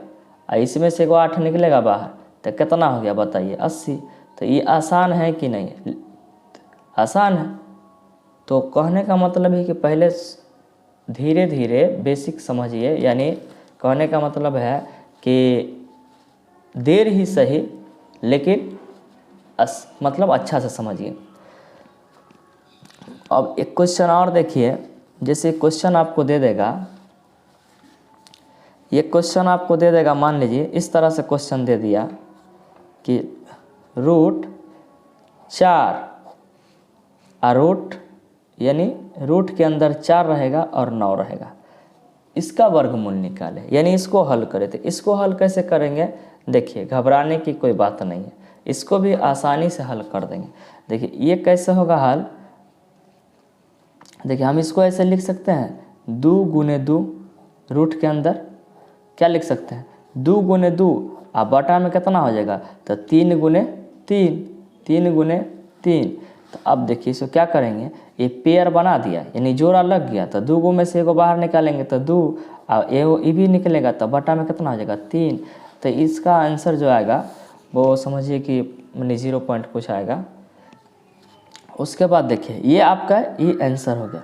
और इसमें से एगो 8 निकलेगा बाहर, तो कितना हो गया बताइए? 80। तो ये आसान है कि नहीं? आसान है। तो कहने का मतलब है कि पहले धीरे धीरे बेसिक समझिए, यानी कहने का मतलब है कि देर ही सही लेकिन मतलब अच्छा से समझिए। अब एक क्वेश्चन और देखिए, जैसे क्वेश्चन आपको दे देगा, ये क्वेश्चन आपको दे देगा, मान लीजिए इस तरह से क्वेश्चन दे दिया कि √4 और रूट यानी रूट के अंदर 4 रहेगा और 9 रहेगा, इसका वर्गमूल निकाले, यानी इसको हल करें। तो इसको हल कैसे करेंगे? देखिए घबराने की कोई बात नहीं है, इसको भी आसानी से हल कर देंगे। देखिए ये कैसे होगा हल? देखिए हम इसको ऐसे लिख सकते हैं 2 गुने 2, रूट के अंदर क्या लिख सकते हैं 2 गुने 2, और बटा में कितना हो जाएगा? तो 3 गुने 3, 3 गुने 3। तो अब देखिए इसको क्या करेंगे, ये पेयर बना दिया यानी जोड़ा लग गया, तो 2 में से एगो बाहर निकालेंगे तो 2, और एगो ये भी निकलेगा, तो बटा में कितना हो जाएगा 3। तो इसका आंसर जो आएगा वो समझिए कि 0 पॉइंट कुछ आएगा। उसके बाद देखिए ये आपका ये आंसर हो गया।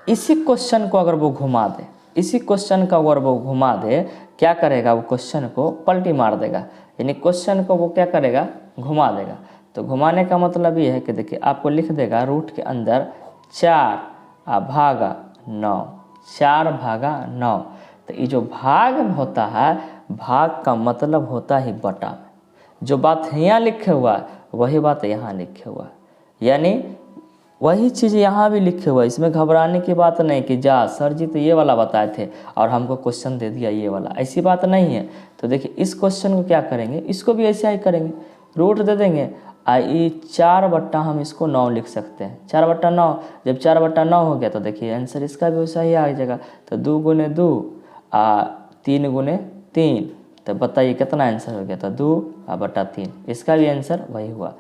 इसी क्वेश्चन को अगर वो घुमा दे, इसी क्वेश्चन का अगर वो घुमा दे, क्या करेगा वो क्वेश्चन को पलटी मार देगा, यानी क्वेश्चन को वो क्या करेगा घुमा देगा। तो घुमाने का मतलब ये है कि देखिए आपको लिख देगा रूट के अंदर 4 भागा 9, 4 भागा 9। तो ये जो भाग होता है, भाग का मतलब होता ही बटा में, जो बात यहाँ लिखे हुआ है वही बात यहाँ लिखे हुआ है, यानी वही चीज़ यहाँ भी लिखे हुआ है। इसमें घबराने की बात नहीं कि जा सर जी तो ये वाला बताए थे और हमको क्वेश्चन दे दिया ये वाला, ऐसी बात नहीं है। तो देखिए इस क्वेश्चन को क्या करेंगे, इसको भी ऐसे ही करेंगे, रूट दे देंगे, ये 4 बट्टा हम इसको 9 लिख सकते हैं, 4 बट्टा 9। जब 4 बट्टा 9 हो गया तो देखिए आंसर इसका भी वैसा ही आ जाएगा। तो 2 गुने 2 3 गुने 3, तो बताइए कितना आंसर हो गया? तो 2 बट्टा 3, इसका भी आंसर वही हुआ।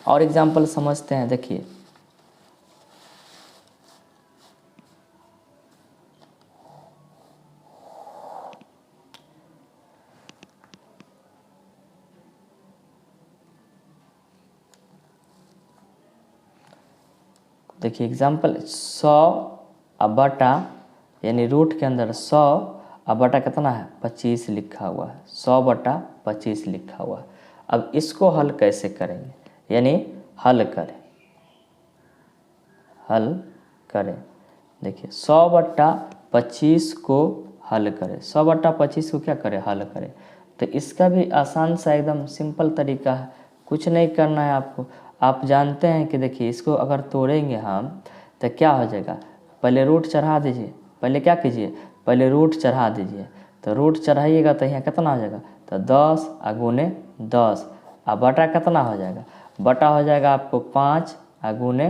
और एग्जाम्पल समझते हैं, देखिए एग्जाम्पल 100 बटा यानी रूट के अंदर 100 अब बटा कितना है 25 लिखा हुआ है, 100/25 लिखा हुआ है। अब इसको हल कैसे करेंगे, यानी हल करें। देखिए 100/25 को हल करें, 100/25 को क्या करें, हल करें। तो इसका भी आसान सा एकदम सिंपल तरीका है, कुछ नहीं करना है आपको। आप जानते हैं कि देखिए इसको अगर तोड़ेंगे हम तो क्या हो जाएगा, पहले रूट चढ़ा दीजिए, पहले क्या कीजिए, पहले रूट चढ़ा दीजिए। तो रूट चढ़ाइएगा तो यहाँ कितना हो जाएगा, तो 10 गुने 10। अब बटा कितना हो जाएगा, बटा हो जाएगा आपको 5 गुने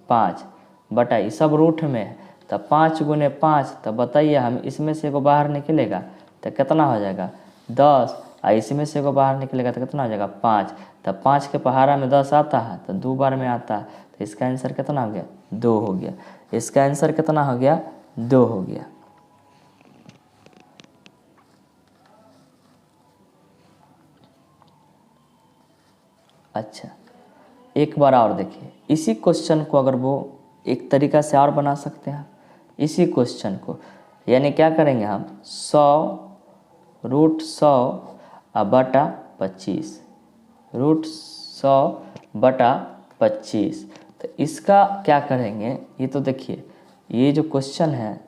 5, बटा ये सब रूट में है तो 5 गुने 5। तो बताइए हम इसमें से को बाहर निकलेगा तो कितना हो जाएगा 10, और इसमें से को बाहर निकलेगा तो कितना हो जाएगा 5। तो 5 के पहाड़ा में 10 आता है तो 2 बार में आता है, तो इसका आंसर कितना हो गया 2 हो गया। इसका आंसर कितना हो गया 2 हो गया। अच्छा एक बार और देखिए, इसी क्वेश्चन को अगर वो एक तरीका से और बना सकते हैं, इसी क्वेश्चन को, यानी क्या करेंगे हम 100√100/25, √100/25। तो इसका क्या करेंगे, ये तो देखिए ये जो क्वेश्चन है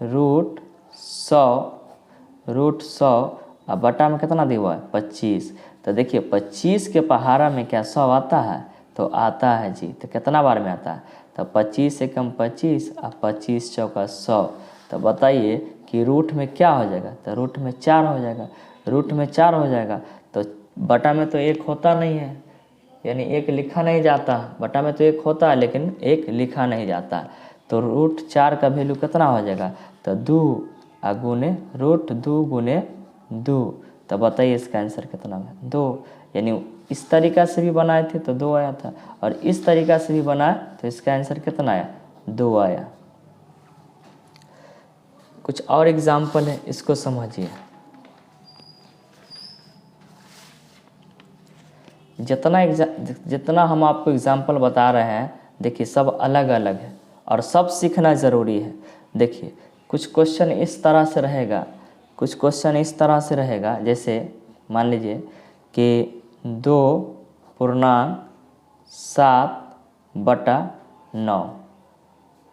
√100 और बटा में कितना दिया हुआ है 25। तो देखिए 25 के पहाड़ा में क्या 100 आता है, तो आता है जी। तो कितना बार में आता है, तो 25 से कम 25 और 25 चौका 100। तो बताइए कि रूट में क्या हो जाएगा, तो रूट में 4 हो जाएगा। रूट में 4 हो जाएगा तो बटा में तो 1 होता नहीं है, यानी 1 लिखा नहीं जाता। बटा में तो 1 होता है लेकिन 1 लिखा नहीं जाता। तो √4 का वैल्यू कितना हो जाएगा, तो 2 गुने √2 गुने 2। तो बताइए इसका आंसर कितना है 2। यानी इस तरीका से भी बनाए थे तो 2 आया था, और इस तरीका से भी बनाए तो इसका आंसर कितना आया 2 आया। कुछ और एग्जाम्पल है, इसको समझिए। जितना हम आपको एग्जाम्पल बता रहे हैं, देखिए सब अलग अलग है और सब सीखना ज़रूरी है। देखिए कुछ क्वेश्चन इस तरह से रहेगा, कुछ क्वेश्चन इस तरह से रहेगा, जैसे मान लीजिए कि 2.7/9,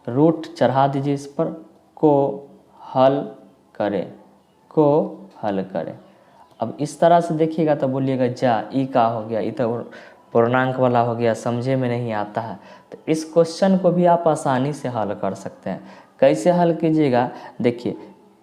रूट चढ़ा दीजिए इस पर, को हल करें। अब इस तरह से देखिएगा तो बोलिएगा जा ई का हो गया, ई तो पूर्णांक वाला हो गया, समझे में नहीं आता है। तो इस क्वेश्चन को भी आप आसानी से हल कर सकते हैं। कैसे हल कीजिएगा, देखिए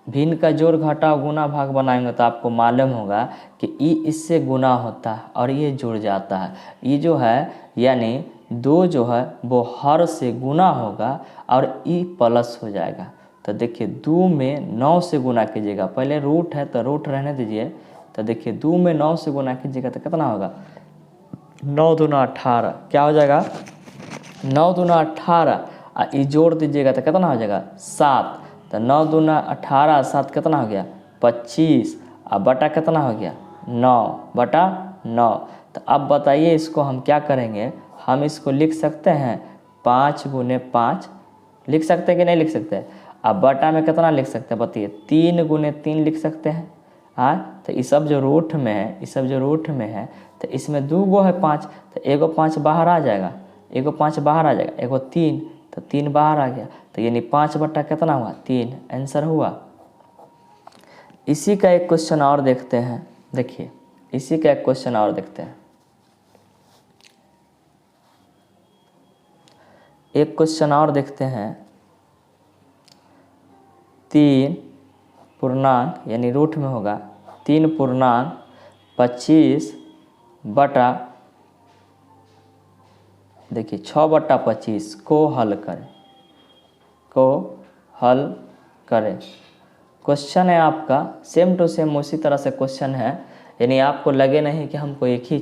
भिन्न का जोड़ घटाव गुना भाग बनाएंगे तो आपको मालूम होगा कि ई इससे गुना होता है और ये जुड़ जाता है। ये जो है यानी 2 जो है वो हर से गुना होगा और ई प्लस हो जाएगा। तो देखिए 2 में 9 से गुना कीजिएगा, पहले रूट है तो रूट रहने दीजिए। तो देखिए 2 में 9 से गुना कीजिएगा तो कितना होगा 9 दूना 18, क्या हो जाएगा 9 दूना 18, और ई जोड़ दीजिएगा तो कितना हो जाएगा 7। तो 9 दूना 18, 7 कितना हो गया 25, और बटा कितना हो गया 9/9। तो अब बताइए इसको हम क्या करेंगे, हम इसको लिख सकते हैं 5 गुने 5, लिख सकते हैं कि नहीं लिख सकते। अब बटा में कितना लिख सकते हैं बताइए, 3 गुने 3 लिख सकते हैं। हाँ तो ये सब जो रूट में है, ये सब जो रूट में है, तो इसमें 2 गो है 5, तो एगो 5 बाहर आ जाएगा, एगो 5 बाहर आ जाएगा, एगो 3, तो 3 बाहर आ गया। तो यानी 5 बटा कितना हुआ 3, आंसर हुआ। इसी का एक क्वेश्चन और देखते हैं। देखिए इसी का एक क्वेश्चन और देखते हैं। एक क्वेश्चन और देखते हैं, 3 पूर्णांक यानी रूट में होगा 3.25 बटा देखिए 6/25 को हल करें। क्वेश्चन है आपका सेम टू सेम उसी तरह से क्वेश्चन है, यानी आपको लगे नहीं कि हमको एक ही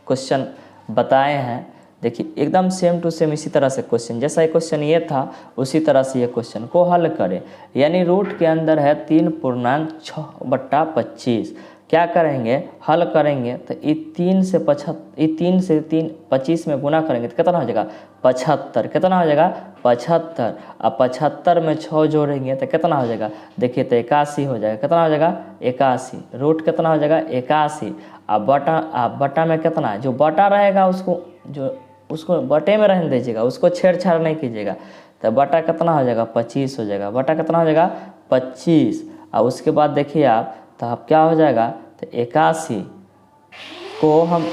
क्वेश्चन बताए हैं। देखिए एकदम सेम टू सेम इसी तरह से क्वेश्चन, जैसा क्वेश्चन ये था उसी तरह से ये क्वेश्चन को हल करें। यानी रूट के अंदर है 3.6/25, क्या करेंगे, हल करेंगे तो ये 3 से 25 में गुना करेंगे तो कितना हो जाएगा 75। कितना हो जाएगा 75। अब 75 में 6 जोड़ेंगे तो कितना हो जाएगा, देखिए तो 81 हो जाएगा। कितना हो जाएगा 81। रूट कितना हो जाएगा 81। अब बटा में कितना, जो बटा रहेगा उसको बटे में रहने दीजिएगा, उसको छेड़छाड़ नहीं कीजिएगा। तो बटा कितना हो जाएगा 25 हो जाएगा। बटा कितना हो जाएगा 25। और उसके बाद देखिए आप, तो अब क्या हो जाएगा, तो 81 को हम,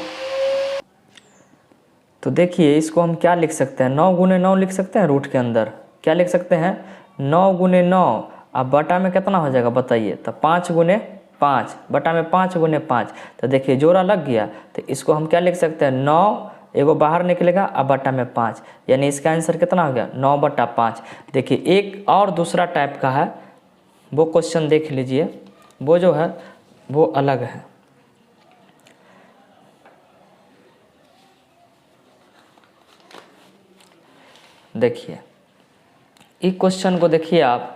तो देखिए इसको हम क्या लिख सकते हैं, 9 गुने 9 लिख सकते हैं। रूट के अंदर क्या लिख सकते हैं 9 गुने 9। अब बटा में कितना हो जाएगा बताइए, तो 5 गुने 5, बटा में 5 गुने 5। तो देखिए जोड़ा लग गया। तो इसको हम क्या लिख सकते हैं 9, एगो बाहर निकलेगा, अब बटा में 5, यानी इसका आंसर कितना हो गया 9/5। देखिए एक और दूसरा टाइप का है, वो क्वेश्चन देख लीजिए, वो जो है वो अलग है। देखिए इस क्वेश्चन को देखिए आप,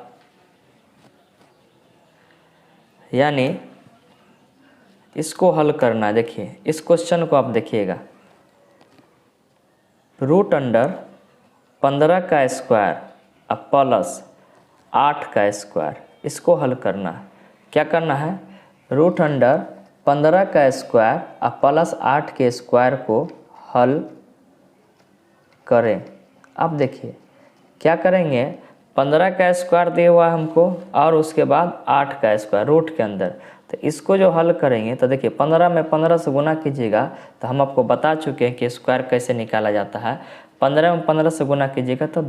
यानी इसको हल करना है। देखिए इस क्वेश्चन को आप देखिएगा, √15 का स्क्वायर अब प्लस 8 का स्क्वायर, इसको हल करना है। क्या करना है, √15 का स्क्वायर अब प्लस 8 के स्क्वायर को हल करें। अब देखिए क्या करेंगे, 15 का स्क्वायर दिया हुआ है हमको और उसके बाद 8 का स्क्वायर रूट के अंदर। तो इसको जो हल करेंगे तो देखिए 15 में 15 से गुना कीजिएगा, तो हम आपको बता चुके हैं कि स्क्वायर कैसे निकाला जाता है। 15 में 15 से गुना कीजिएगा तो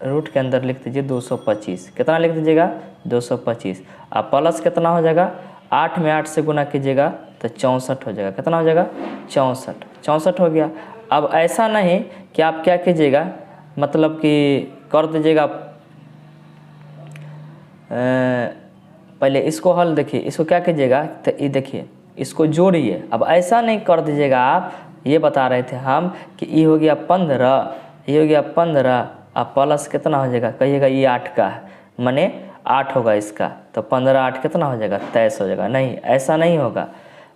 रूट के अंदर लिख दीजिए 225। कितना लिख दीजिएगा 225। अब प्लस कितना हो जाएगा, 8 में 8 से गुना कीजिएगा तो 64 हो जाएगा। कितना हो जाएगा 64 हो गया। अब ऐसा नहीं कि आप क्या कीजिएगा, मतलब कि कर दीजिएगा, पहले इसको हल देखिए, इसको क्या कीजिएगा, तो ये देखिए इसको जोड़िए। अब ऐसा नहीं कर दीजिएगा आप, ये बता रहे थे हम कि ये हो गया 15, ये हो गया 15, अब प्लस कितना हो जाएगा, कहिएगा ये 8 का है, माने 8 होगा इसका, तो 15 8 कितना हो जाएगा 23 हो जाएगा। नहीं, ऐसा नहीं होगा,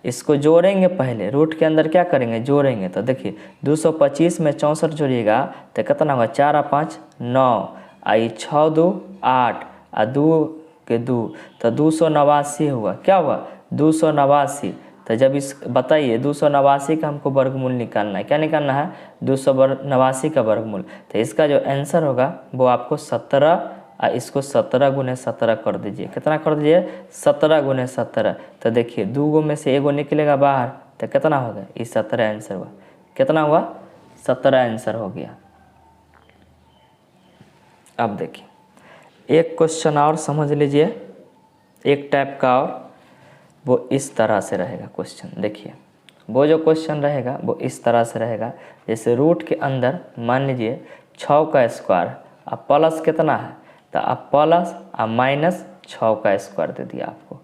इसको जोड़ेंगे पहले, रूट के अंदर क्या करेंगे जोड़ेंगे। तो देखिए 225 में 64 जोड़िएगा तो कितना होगा, 4 और 5 9, आई 6 2 8 और 2 के 2, तो 289 हुआ। क्या हुआ 289। तो जब इस बताइए 289 का हमको वर्गमूल निकालना है। क्या निकालना है 289 का वर्गमूल। तो इसका जो आंसर होगा वो आपको 17, और इसको 17 गुने 17 कर दीजिए। कितना कर दीजिए 17 गुने 17। तो देखिए 2 गो में से एगो निकलेगा बाहर, तो कितना होगा, ये 17 आंसर हुआ। कितना हुआ 17 आंसर हो गया। अब देखिए एक क्वेश्चन और समझ लीजिए, एक टाइप का, और वो इस तरह से रहेगा क्वेश्चन। देखिए वो जो क्वेश्चन रहेगा वो इस तरह से रहेगा, जैसे रूट के अंदर मान लीजिए 6 का स्क्वायर, अब प्लस कितना है, तो अब प्लस और माइनस 6 का स्क्वायर दे दिया आपको।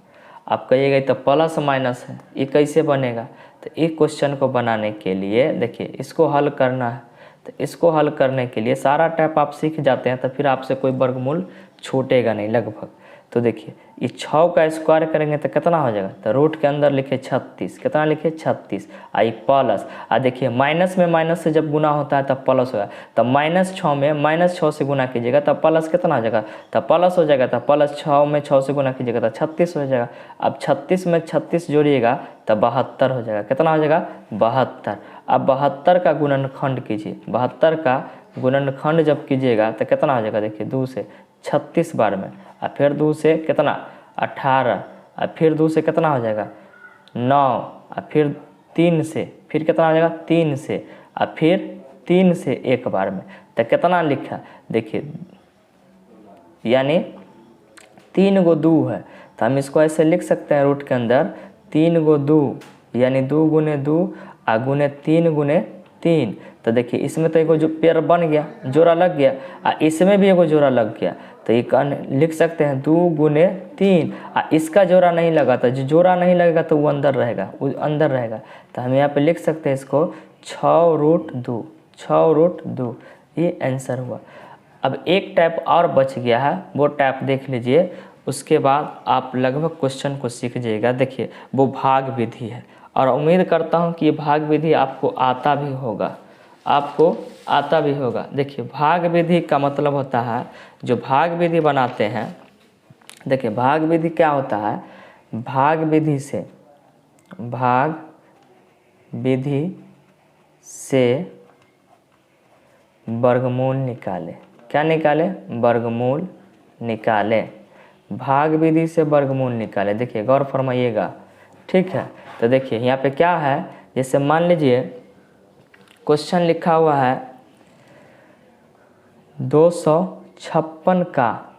आप कहिएगा तो प्लस माइनस है, ये कैसे बनेगा। तो एक क्वेश्चन को बनाने के लिए देखिए इसको हल करना है। तो इसको हल करने के लिए सारा टाइप आप सीख जाते हैं, तो फिर आपसे कोई वर्गमूल छूटेगा नहीं लगभग। तो देखिए ये 6 का स्क्वायर करेंगे तो कितना हो जाएगा, तो रूट के अंदर लिखे 36। कितना लिखे 36, आई प्लस, आ देखिए माइनस में माइनस से जब गुना होता है तब प्लस होगा। तब -6 में -6 से गुना कीजिएगा तब प्लस कितना हो जाएगा, तब प्लस हो जाएगा। तब प्लस 6 में 6 से गुना कीजिएगा तो 36 हो जाएगा। अब 36 में 36 जोड़िएगा तब 72 हो जाएगा। कितना हो जाएगा 72। अब 72 का गुणनखंड कीजिए, 72 का गुणनखंड जब कीजिएगा तो कितना हो जाएगा, देखिए 2 से 36 बार में, और फिर 2 से कितना 18, और फिर 2 से कितना हो जाएगा 9, और फिर 3 से, फिर कितना हो जाएगा 3 से, और फिर 3 से एक बार में। तो कितना लिखा देखिए, यानी 3 गो 2 है, तो हम इसको ऐसे लिख सकते हैं रूट के अंदर 3 गो 2, यानी 2 गुने 2 और गुने 3 गुने 3। तो देखिए इसमें तो एगो जो पेयर बन गया, जोड़ा लग गया, और इसमें भी एगो जोड़ा लग गया। तो ये लिख सकते हैं 2 गुने 3, और इसका जोड़ा नहीं लगा, तो जो जोड़ा नहीं लगेगा तो वो अंदर रहेगा, वो अंदर रहेगा। तो हम यहाँ पे लिख सकते हैं इसको 6√2, 6√2, ये आंसर हुआ। अब एक टाइप और बच गया है, वो टाइप देख लीजिए, उसके बाद आप लगभग क्वेश्चन को सीख जाइएगा। देखिए वो भाग विधि है और उम्मीद करता हूँ कि ये भाग विधि आपको आता भी होगा, आपको आता भी होगा। देखिए भाग विधि का मतलब होता है, जो भाग विधि बनाते हैं, देखिए भाग विधि क्या होता है, भाग विधि से वर्गमूल निकाले। क्या निकाले? वर्गमूल निकाले। भाग विधि से वर्गमूल निकाले। देखिए गौर फरमाइएगा, ठीक है। तो देखिए यहाँ पे क्या है, जैसे मान लीजिए क्वेश्चन लिखा हुआ है 256 का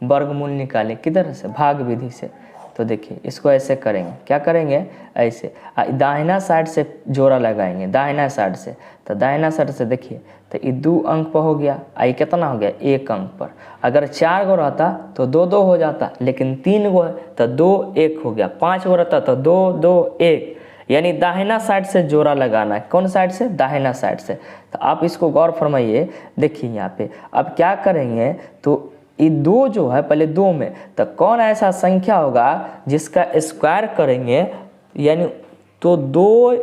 वर्गमूल निकाले, किधर से? भाग विधि से। तो देखिए इसको ऐसे करेंगे, क्या करेंगे? ऐसे दाहिना साइड से जोड़ा लगाएंगे, दाहिना साइड से। तो दाहिना साइड से देखिए, तो ये 2 अंक पर हो गया, आई कितना हो गया? 1 अंक पर। अगर 4 गो रहता तो 2-2 हो जाता, लेकिन 3 गो है तो 2-1 हो गया। 5 गो रहता तो 2-2-1, यानी दाहिना साइड से जोड़ा लगाना है। कौन साइड से? दाहिना साइड से। तो आप इसको गौर फरमाइए। देखिए यहाँ पे अब क्या करेंगे, तो ये 2 जो है पहले 2 में, तो कौन ऐसा संख्या होगा जिसका स्क्वायर करेंगे, यानी तो 2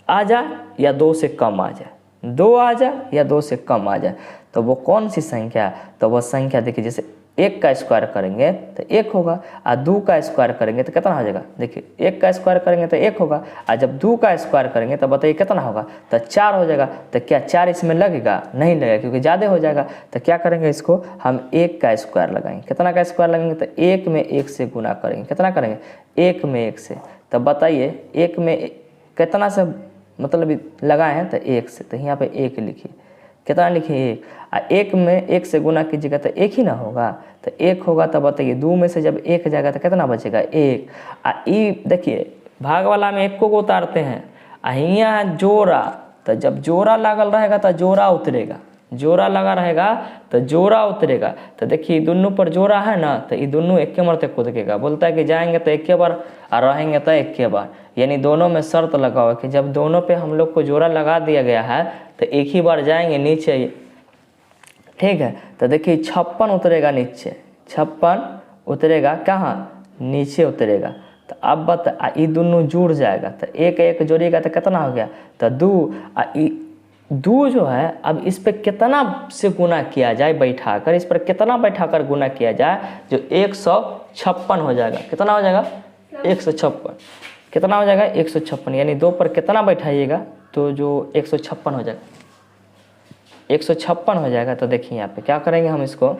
आ जाए या 2 से कम आ जाए, 2 आ जाए या 2 से कम आ जाए, तो वो कौन सी संख्या है? तो वो संख्या देखिए, जैसे 1 का स्क्वायर करेंगे तो 1 होगा, और 2 का स्क्वायर करेंगे तो कितना हो जाएगा? देखिए 1 का स्क्वायर करेंगे तो 1 होगा, और जब 2 का स्क्वायर करेंगे तो बताइए कितना होगा? तो 4 हो जाएगा। तो क्या 4 इसमें लगेगा? नहीं लगेगा, क्योंकि ज़्यादा हो जाएगा। तो क्या करेंगे, इसको हम 1 का स्क्वायर लगाएंगे। कितना का स्क्वायर लगाएंगे? तो 1 में 1 से गुना करेंगे। कितना करेंगे? 1 में 1 से। तो बताइए 1 में कितना से मतलब लगाए हैं? तो 1 से। तो यहाँ पे 1 लिखिए। कितना लिखिए? 1। और 1 में 1 से गुना कीजिएगा तो 1 ही ना होगा। तो 1 होगा, तो बताइए 2 में से जब 1 जाएगा तो कितना बचेगा? 1। और ई देखिए भाग वाला में 1 को उतारते हैं, यहाँ जोड़ा, तो जब जोड़ा लागल रहेगा तो जोड़ा उतरेगा, जोड़ा लगा रहेगा तो जोड़ा उतरेगा। तो देखिए दोनों पर जोड़ा है ना, तो ये दोनों एक मरते कूदेगा। बोलता है कि जाएंगे तो 1 बार और रहेंगे तो 1 बार, यानी दोनों में शर्त लगा हुआ कि जब दोनों पे हम लोग को जोड़ा लगा दिया गया है तो 1 ही बार जाएंगे नीचे, ठीक है। तो देखिए 56 उतरेगा नीचे, 56 उतरेगा कहाँ? नीचे उतरेगा। तो अब बता, ये दोनों जुड़ जाएगा, तो 1-1 जोड़िएगा तो कितना हो गया? तो 2। 2 जो है, अब इस पर कितना से गुना किया जाए बैठाकर, इस पर कितना बैठाकर गुना किया जाए जो 156 हो जाएगा। कितना हो जाएगा? 156। कितना हो जाएगा? 156, यानी 2 पर कितना बैठाइएगा तो जो 156 हो जाएगा, 156 हो जाएगा। तो देखिए यहाँ पे क्या करेंगे हम, इसको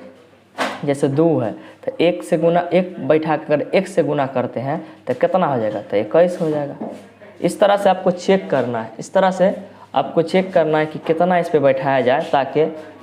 जैसे 2 है तो 1 से गुना, 1 बैठा कर 1 से गुना करते हैं तो कितना हो जाएगा? तो 21 हो जाएगा। इस तरह से आपको चेक करना है, इस तरह से आपको चेक करना है कि कितना इस पे बैठाया जाए ताकि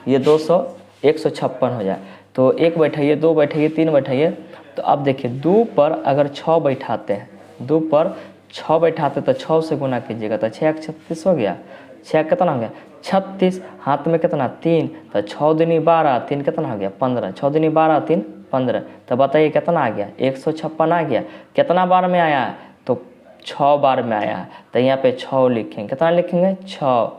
ये 156 हो जाए। तो 1 बैठाइए, 2 बैठाइए, 3 बैठाइए। तो अब देखिए 2 पर अगर 6 बैठाते हैं, 2 पर 6 बैठाते तो 6 से गुना कीजिएगा तो 6 36 हो गया। 6 कितना हो गया? 36। हाथ में कितना? 3। तो 6 दूनी 12, 3 कितना हो गया? 15। 6 दूनी 12, 3 15। तो बताइए कितना आ गया? 156 आ गया। कितना बार में आया है? तो 6 बार में आया है। तो यहाँ पे 6 लिखेंगे। कितना लिखेंगे? 6।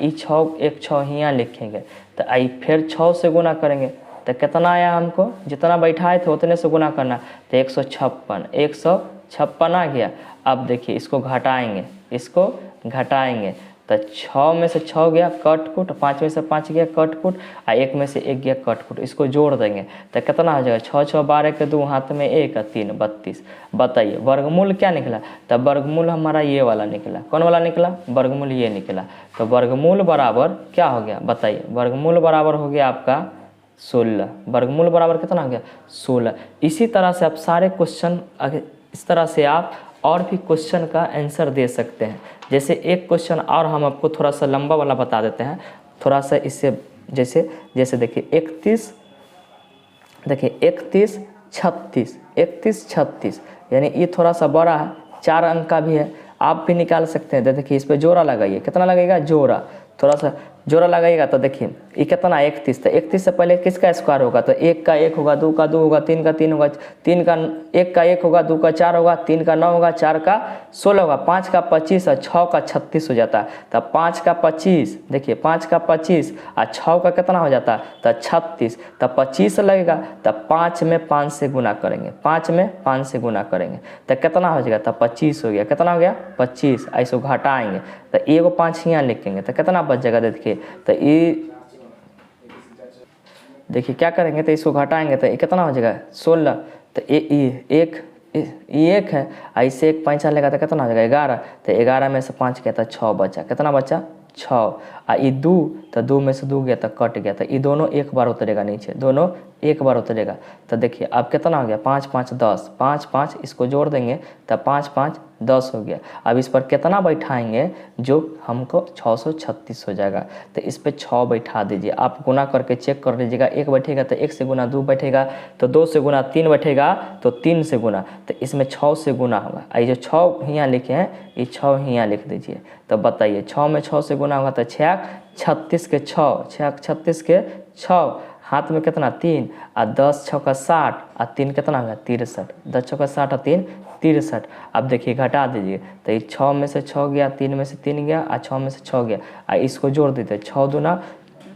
ये 6, एक 6 यहाँ लिखेंगे। तो आई फिर 6 से गुना करेंगे तो कितना आया हमको? जितना बैठाए थे उतने से गुना करना। तो 156 आ गया। अब देखिए इसको घटाएंगे, इसको घटाएंगे तो 6 में से 6 गया कट कुट, 5 में से 5 गया कट कुट, और 1 में से 1 गया कट कुट। इसको जोड़ देंगे तो कितना हो जाएगा? 6 6 12 के 2, हाथ में 1 3 32। बताइए वर्गमूल क्या निकला? तब वर्गमूल हमारा ये वाला निकला। कौन वाला निकला? वर्गमूल ये निकला। तो वर्गमूल बराबर क्या हो गया? बताइए वर्गमूल बराबर हो गया आपका 16। वर्गमूल बराबर कितना हो गया? 16। इसी तरह से आप सारे क्वेश्चन, इस तरह से आप और भी क्वेश्चन का आंसर दे सकते हैं। जैसे एक क्वेश्चन और हम आपको थोड़ा सा लंबा वाला बता देते हैं, थोड़ा सा इससे जैसे देखिए 31, देखिए 31 36, 31 36, यानी ये थोड़ा सा बड़ा है, 4 अंक का भी है, आप भी निकाल सकते हैं। देखिए इस पर जोड़ा लगाइए। कितना लगेगा? जोड़ा। थोड़ा सा जोड़ा लगाइएगा तो देखिए ये कितना 31, तो 31 से पहले किसका स्क्वायर होगा, तो 1 का 1 होगा, 2 का 2 होगा, 3 का 3 होगा, 3 का 1 का 1 होगा, 2 का 4 होगा, 3 का 9 होगा, 4 का 16 होगा, 5 का 25 और 6 का 36 हो जाता है। तब 5 का 25, देखिए 5 का 25 और 6 का कितना हो जाता है, तो 36। तब 25 लगेगा, तब 5 में 5 से गुना करेंगे, 5 में 5 से गुना करेंगे तो कितना हो जाएगा, तब 25 हो गया। कितना हो गया, 25। ऐसे घटाएंगे तो एगो 5 यहाँ लिखेंगे तो कितना बच जाएगा, देखिए तो ये देखिए क्या करेंगे, तो इसको घटाएंगे तो ये कितना हो जाएगा, 16। तो एक है, ऐसे एक 5 लेगा तो कितना हो जाएगा, 11। तो 11 में से 5 गया तो 6 बचा, कितना बचा, 6। ये 2, तो 2 में से 2 गया तो कट गया, तो ये दोनों एक बार उतरेगा नीचे, दोनों एक बार उतरेगा। तो देखिए अब कितना हो गया, 5 5 10, 5 5 इसको जोड़ देंगे तो 5 5 10 हो गया। अब इस पर कितना बैठाएंगे, जो हमको 636 हो जाएगा। तो इस पर 6 बैठा दीजिए, आप गुना करके चेक कर लीजिएगा। 1 बैठेगा तो 1 से गुना, 2 बैठेगा तो 2 से गुना, 3 बैठेगा तो 3 से गुना, तो इसमें 6 से गुना होगा। ये जो 6 यहाँ लिखे हैं, ये 6 यहाँ लिख दीजिए। तो बताइए 6 में 6 से गुना होगा तो 6 36 के 6, 6 36 के 6, हाथ में कितना 3 और 10 6 का 60 और 3 कितना होगा 63, 10 6 का 60 और 3 63। अब देखिए घटा दीजिए तो ये 6 में से 6 गया, 3 में से 3 गया और 6 में से 6 गया, और इसको जोड़ देते 6 दूना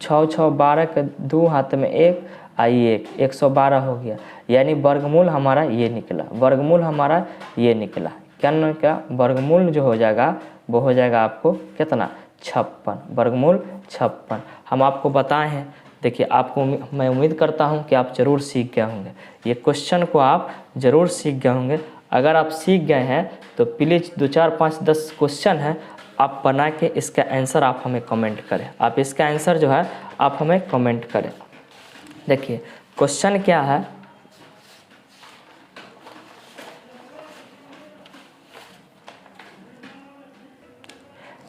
6 6 12 के 2, हाथ में 1 आई 1, 112 हो गया। यानी वर्गमूल हमारा ये निकला, वर्गमूल हमारा ये निकला। क्या निकला, वर्गमूल जो हो जाएगा वो हो जाएगा आपको कितना, 56, वर्गमूल 56 हम आपको बताए हैं। देखिए आपको मैं उम्मीद करता हूं कि आप ज़रूर सीख गए होंगे, ये क्वेश्चन को आप ज़रूर सीख गए होंगे। अगर आप सीख गए हैं तो प्लीज़ 2 4 5 10 क्वेश्चन है, आप बना के इसका आंसर आप हमें कमेंट करें। आप इसका आंसर जो है आप हमें कमेंट करें। देखिए क्वेश्चन क्या है,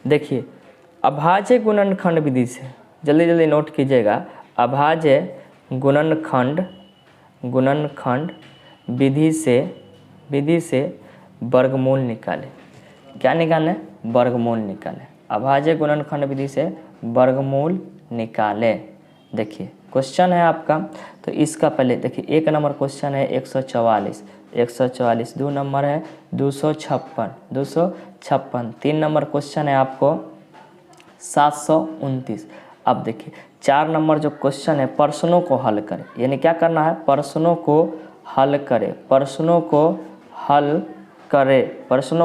देखिए अभाज्य गुणनखंड विधि से, जल्दी जल्दी नोट कीजिएगा, अभाज्य गुणनखंड विधि से वर्गमूल निकाले। क्या निकालें, वर्गमूल निकालें। अभाज्य गुणनखंड विधि से वर्गमूल निकालें। देखिए क्वेश्चन है आपका, तो इसका पहले देखिए 1 नंबर क्वेश्चन है 144, 2 नंबर है 256, 3 नंबर क्वेश्चन है आपको 729। अब देखिए 4 नंबर जो क्वेश्चन है प्रश्नों को हल करें, यानी क्या करना है, प्रश्नों को हल करें, प्रश्नों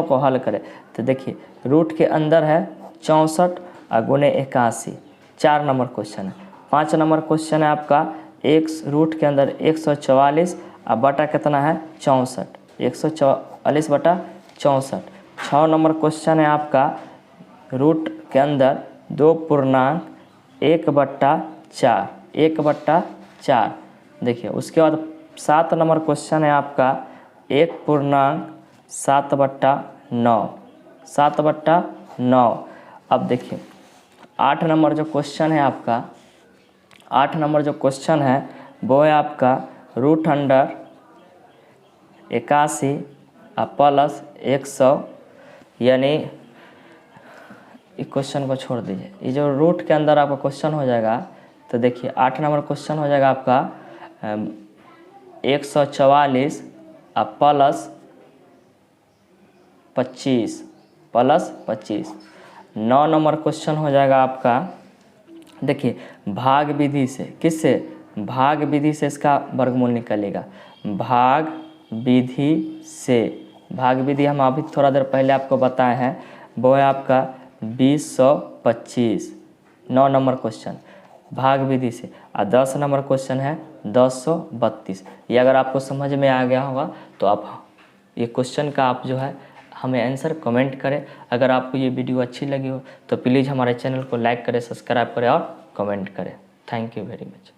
को हल करें। तो देखिए रूट के अंदर है 64 और गुने 81, 4 नंबर क्वेश्चन है। 5 नंबर क्वेश्चन है आपका एक रूट के अंदर 144 और बटा कितना है 64, 144 बटा 64। 6 नंबर क्वेश्चन है आपका रूट के अंदर 2.1/4। देखिए उसके बाद 7 नंबर क्वेश्चन है आपका 1.7/9। अब देखिए 8 नंबर जो क्वेश्चन है आपका, 8 नंबर जो क्वेश्चन है वो है आपका √81 प्लस 100, यानी इस क्वेश्चन को छोड़ दीजिए। ये जो रूट के अंदर आपका क्वेश्चन हो जाएगा, तो देखिए 8 नंबर क्वेश्चन हो जाएगा आपका 144 प्लस 25। 9 नंबर क्वेश्चन हो जाएगा आपका, देखिए भाग विधि से, किससे, भाग विधि से इसका वर्गमूल निकलेगा। भाग विधि हम अभी थोड़ा देर पहले आपको बताए हैं, वो है आपका 2025। 9 नंबर क्वेश्चन भाग विधि से, और 10 नंबर क्वेश्चन है 1032। ये अगर आपको समझ में आ गया होगा तो आप ये क्वेश्चन का आप जो है हमें आंसर कमेंट करें। अगर आपको ये वीडियो अच्छी लगी हो तो प्लीज़ हमारे चैनल को लाइक करें, सब्सक्राइब करें और कमेंट करें। Thank you very much.